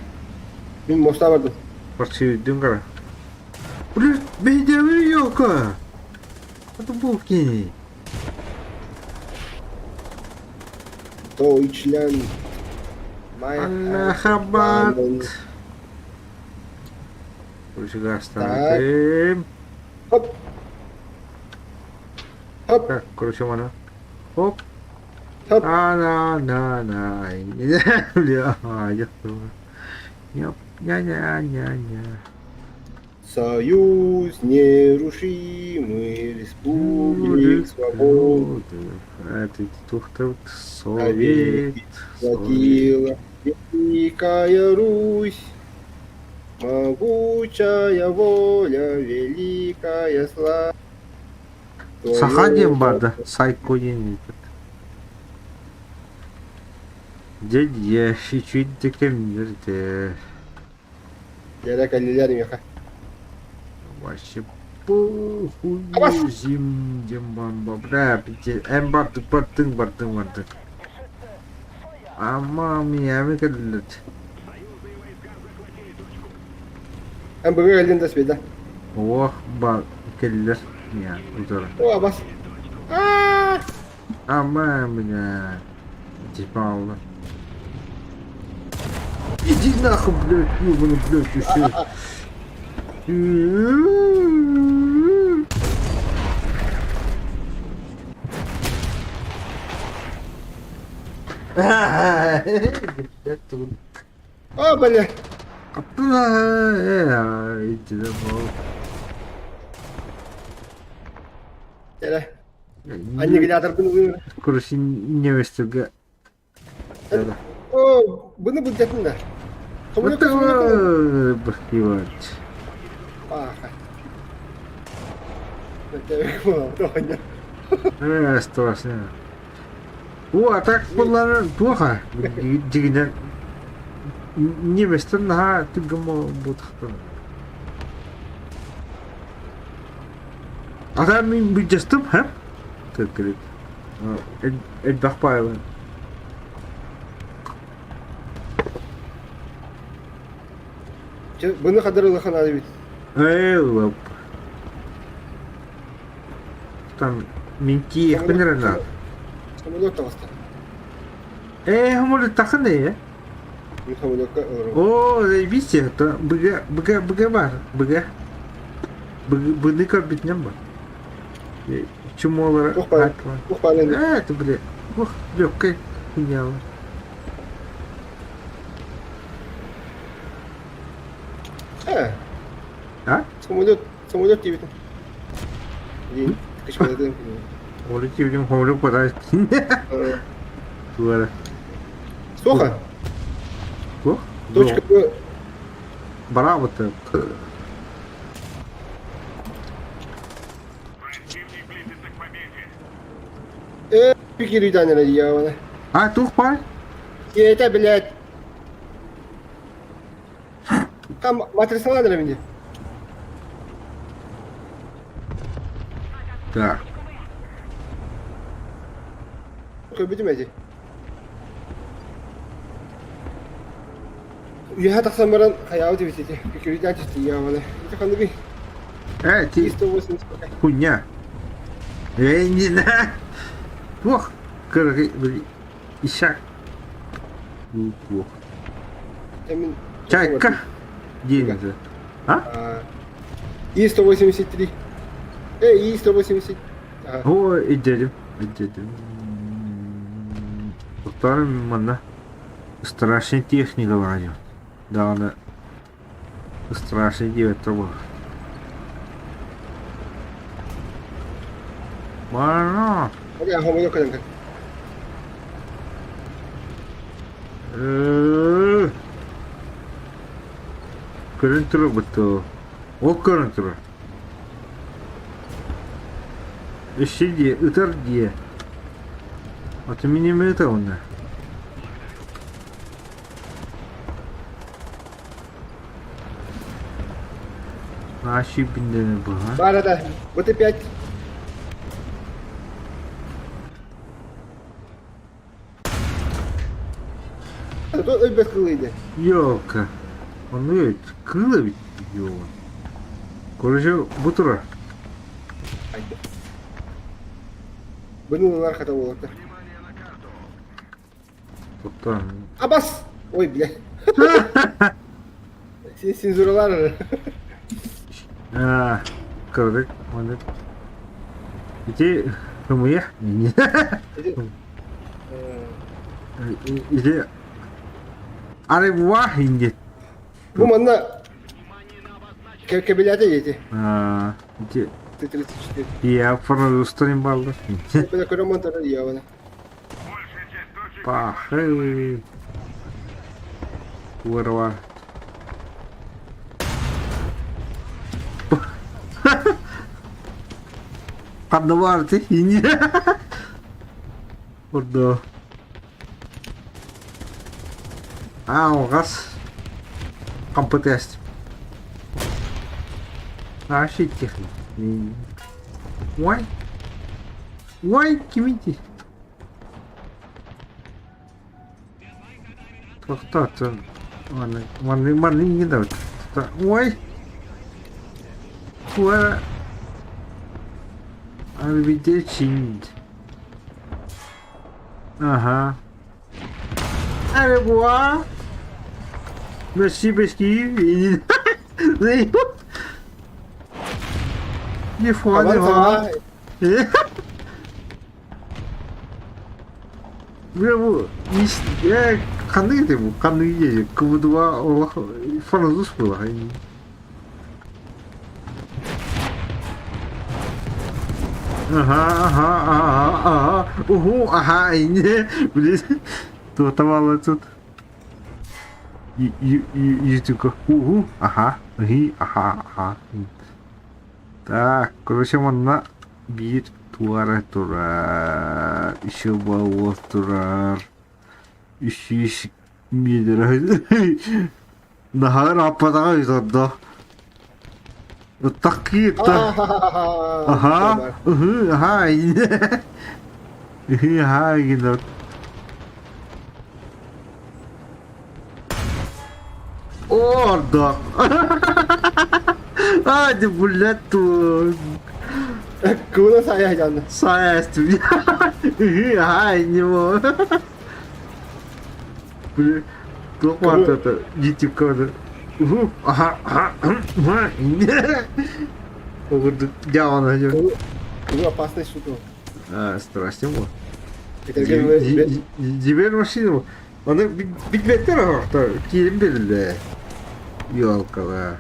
Мен моста бардым. Паршивый кара. Блядь, бейдемir yok ha. Это булки. Deutschland. Аллахабад. Kurşuga ставим. Хоп. Хоп. Так, короче, mana. Хоп. Хоп. На. Бля, я ня. Союз нерушимый, республик свобод. Это тухтов Совет. Платила великая Русь, могучая воля, великая слава. Сахадем барды, сайкоин. Дядя, шичуйте кемдерде. Ярак алилер меха. Вообще похуй зимдем бамба. Бля, пите, бартың. Мами кәділдет. Бұғы әлден дәс беді. Ох, бар, кәділдер. Я, ұтыры. О, бас. Бля. Типа алды. Иди нахуй, блядь, ёбаный, блядь, еще. О, бля. Иди домой. Ярак. Аннигилятордың ұйыр. Короче, невестіге. О, бұны бұлдетін да. Вот это бахивать. Аха. Это Страшно. О, а так было плохо. Дигиден. Невестер на тыгому будет. А там им быть доступ, ха? Как говорит. Это бахпаева. Бұны қадырылы қанады бит. Лоп. Там менти их понятно. Самолет тағысты. Может так не? Самолетқа ұрын. О, заебись, это быга бар, быга. Быны корбит не бар. Чумолара. Құқпалын. Это, бля. Ох, легкая хуйня. А? Самолет дейбетін. Дейін, кішкенеден. Олети будем хомлю подать. Туара. Соха? Ох? Точка Б. Браво-то. Пикируй данера дьявола. А, тух пар? Это, блядь. Там матрица надо мне. Так. Какой будем эти? Я так самаран хаяуti висите. Пикируй данера дьявола. Это хануби. Ти 180. хуйня. Я не знаю. Ох, блин, ищак. Плохо. Чайка. Деньги. А? И-183. И-180. О, идем. Повторим, мана. Страшная техника вроде. Да, она страшная девятка была. Мана. Я хомою каденка. Көрінтірі бұтты. Ол көрінтірі. Үші де, ұтар де. Аты менеме это онда. Наши биндені бұл, а? Бара да. Вот и 5. Тут без крылья. Ёлка. Он ведь крыло ведь Yok. Korucu bu tura. Haydi. Bunun arkada olurdu. Toptan. Abbas! Oy bile. Sen zuralar. Ha, kırdık. Onu. İki hımıya. İki arı buah inget. Bu manda kebelete yedi. Ha, iki Т-34. iya pernah usturin balda. Pada ko naman tara iya wala. Pah. Warwa. Kadda vardı ini. Orada. Kas. Kompetens. Shit техник. Why? Why kimiti? Tohtatın. Mana ingin tahu. Why? Where? I'll be ditching. Aha. Allez voir. Merci Beski. Ni fois Aman ni fois. sana. 왜 뭐, 가능이 돼, 뭐, 가능이 그보다, 파노도 스포, 아니. Уху, ага, не, блин, то tavalla тут. Ютубка, уху, ага, ага. Так, короче, mana bir tuara turar, еще бауыр турар, еще мидер. Нахар ападаға үйдірді. Такие то. Ага, ага, ага, гидер. Орда. Hadi bulat. Kuna saya jangan. Saya setuju. Hai nyo. Tuh mata tuh YouTube kau. Ini. Udah jalan aja. Kuna опасный шуток. Страшно было. Это как Теперь машину. Onu bitmekten orta kilim belirli. Yolkalar.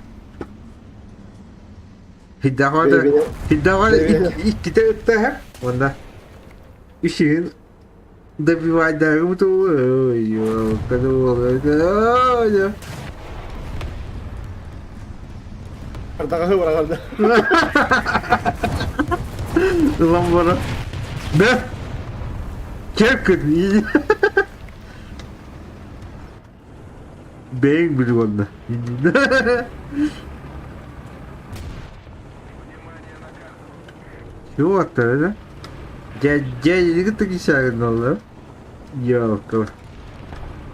Hiddavada iki de ötte hep. Onda. İşin da bir vaydarı mı doğru? Yolkada oluyor. Ardağa hıvara Ulan bana. Ne? Kerkın iyi. Beyin biri bana. Чего это? Дядя, ты кисяга надо. Ялка.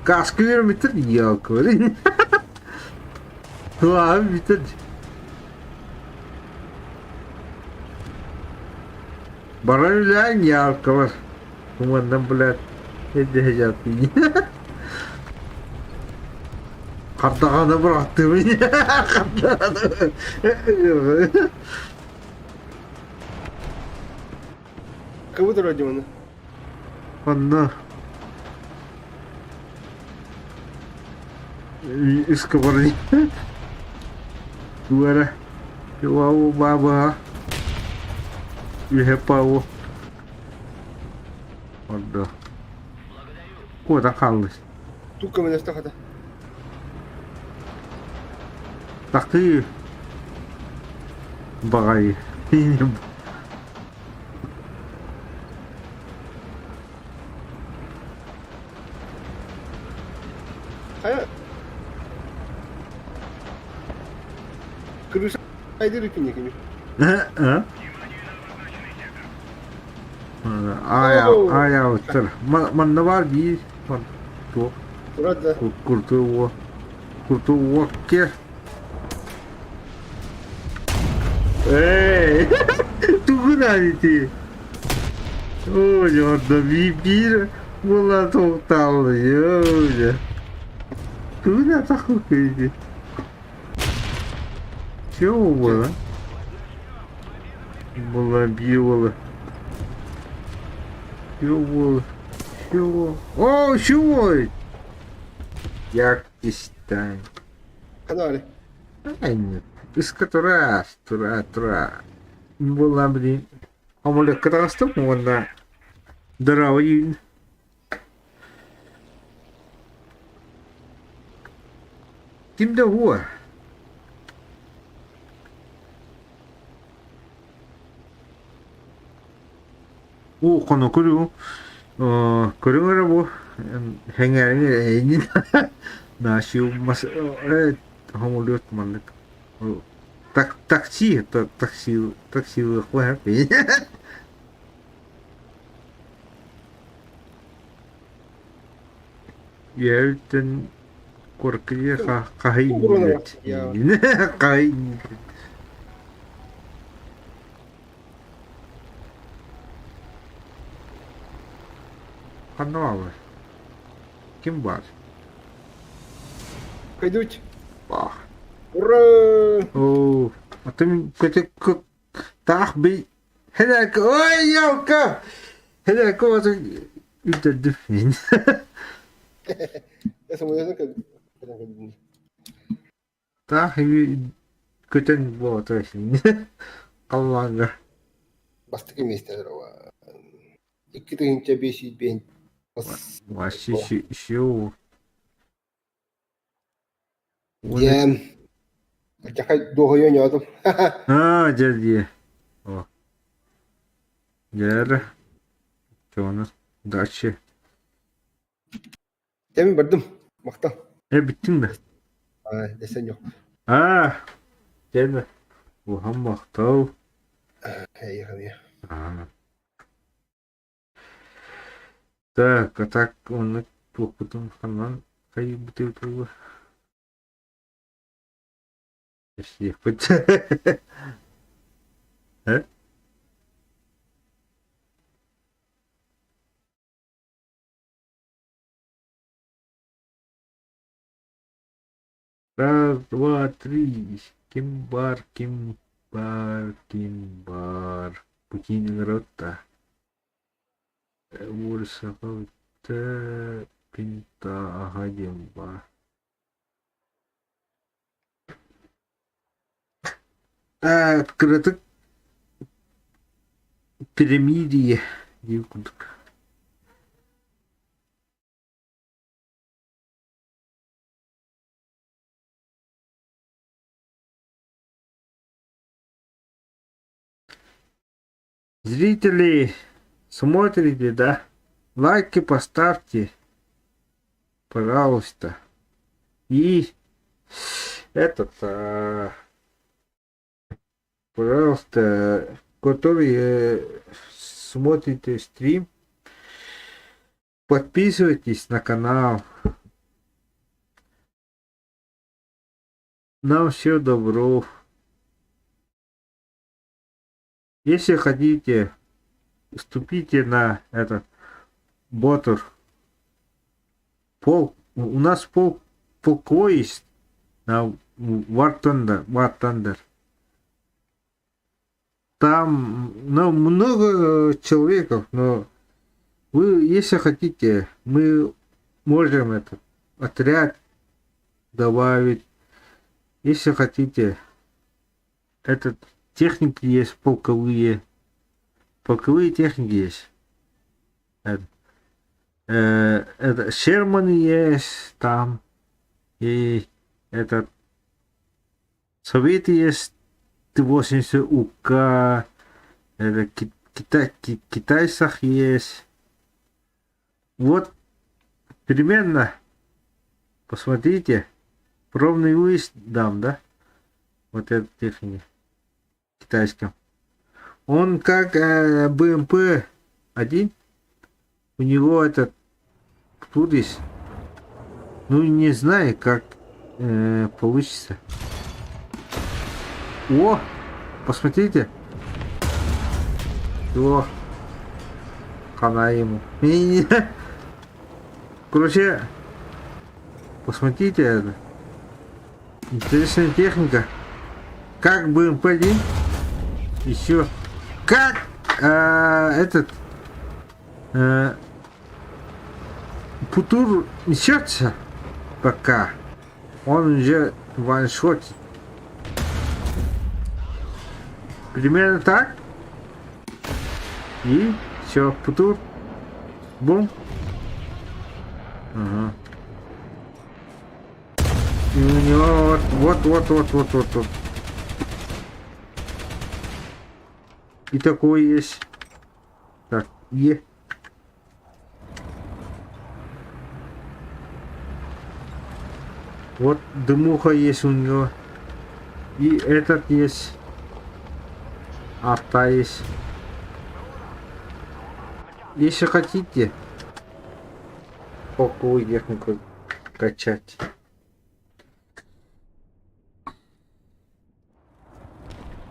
Каску вермитер ялка. Ладно, битер. Баран ялка var. Kumandan блядь. Edeceğim beni. Kartağanı bıraktı beni. Kartağanı. Кого ты родил? Anla. Iskabarı. Dua wow baba. Pau. Ada. Kok tak kalış. Тука меня стахата. Taktı. Bagay. Hayır. Крыша айдыры кене кене. Ayağı tır. Man ne var bir tu Burada kurtu ke Эй! Куда ты? Ой, orada bir bunlar toktallı ya öyle. Kına takıp kıydı. Şey oldu lan? Bunlar bir yolu. Şu. О, чего? Як дистань. Канале. Ай, нет. Из которой тура. Была, блин. А молек катастроф, вон здоровый. Kimde o? O konu kuru. Kuru bu. Hengarnya ini. Nasiu mas. Homolot malek. Taksi apa happy. Yerden korkuya kahit. Kahit. Каналы. Kim var? Пойдуть. Bak. Ура! Oo. Atım kötü tak bir helak. Oy yavka. Helak olsa üldürdüm. Я саму не знаю, Tak kötü bu otursun. Allah'ım. Bastık месте дрова. İki tane beşi ben. Вообще şu. Я. Чакай doğuyor ne adam. Ha geldi. O. Gel. Sonra daçı. Demin vardım. Maktan. Bittin mi? Desen yok. Gelme. Bu hammak tav. Hey ya. Так, а так он потом канал кай бутылку. Если хоть. Раз, два, три. Кимбар. Путин рота. Урса пинта агадимба. Открыто перемирие. Зрители, смотрите, да? Лайки поставьте, пожалуйста. И пожалуйста, которые смотрите стрим, подписывайтесь на канал. Нам все добро. Если хотите, вступите на этот ботор. У нас полко есть на War Thunder. Там много человеков, но вы, если хотите, мы можем этот отряд добавить. Если хотите, этот техники есть полковые техники есть. Это Шерман есть там, и этот Совет есть Т-80 УК, это китайцах есть. Вот примерно посмотрите, пробный выезд дам, да? Вот эта техника китайском. Он как БМП-1. У него этот тут есть. Ну не знаю, как получится. О! посмотрите. Все. Хана ему. Не-не-не. Короче, посмотрите это. Интересная техника. Как БМП-1. Еще. Как этот Путур несется пока. Он уже ваншот. Примерно так. И все, Путур. Бум. Ага. И у него вот. И такой есть. Так, Вот дымуха есть у него. И этот есть. Авто есть. Если хотите, какую технику качать.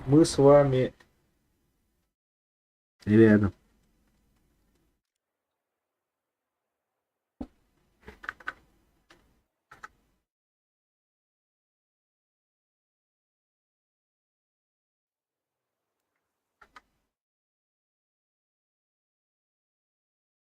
Мы с вами рядом.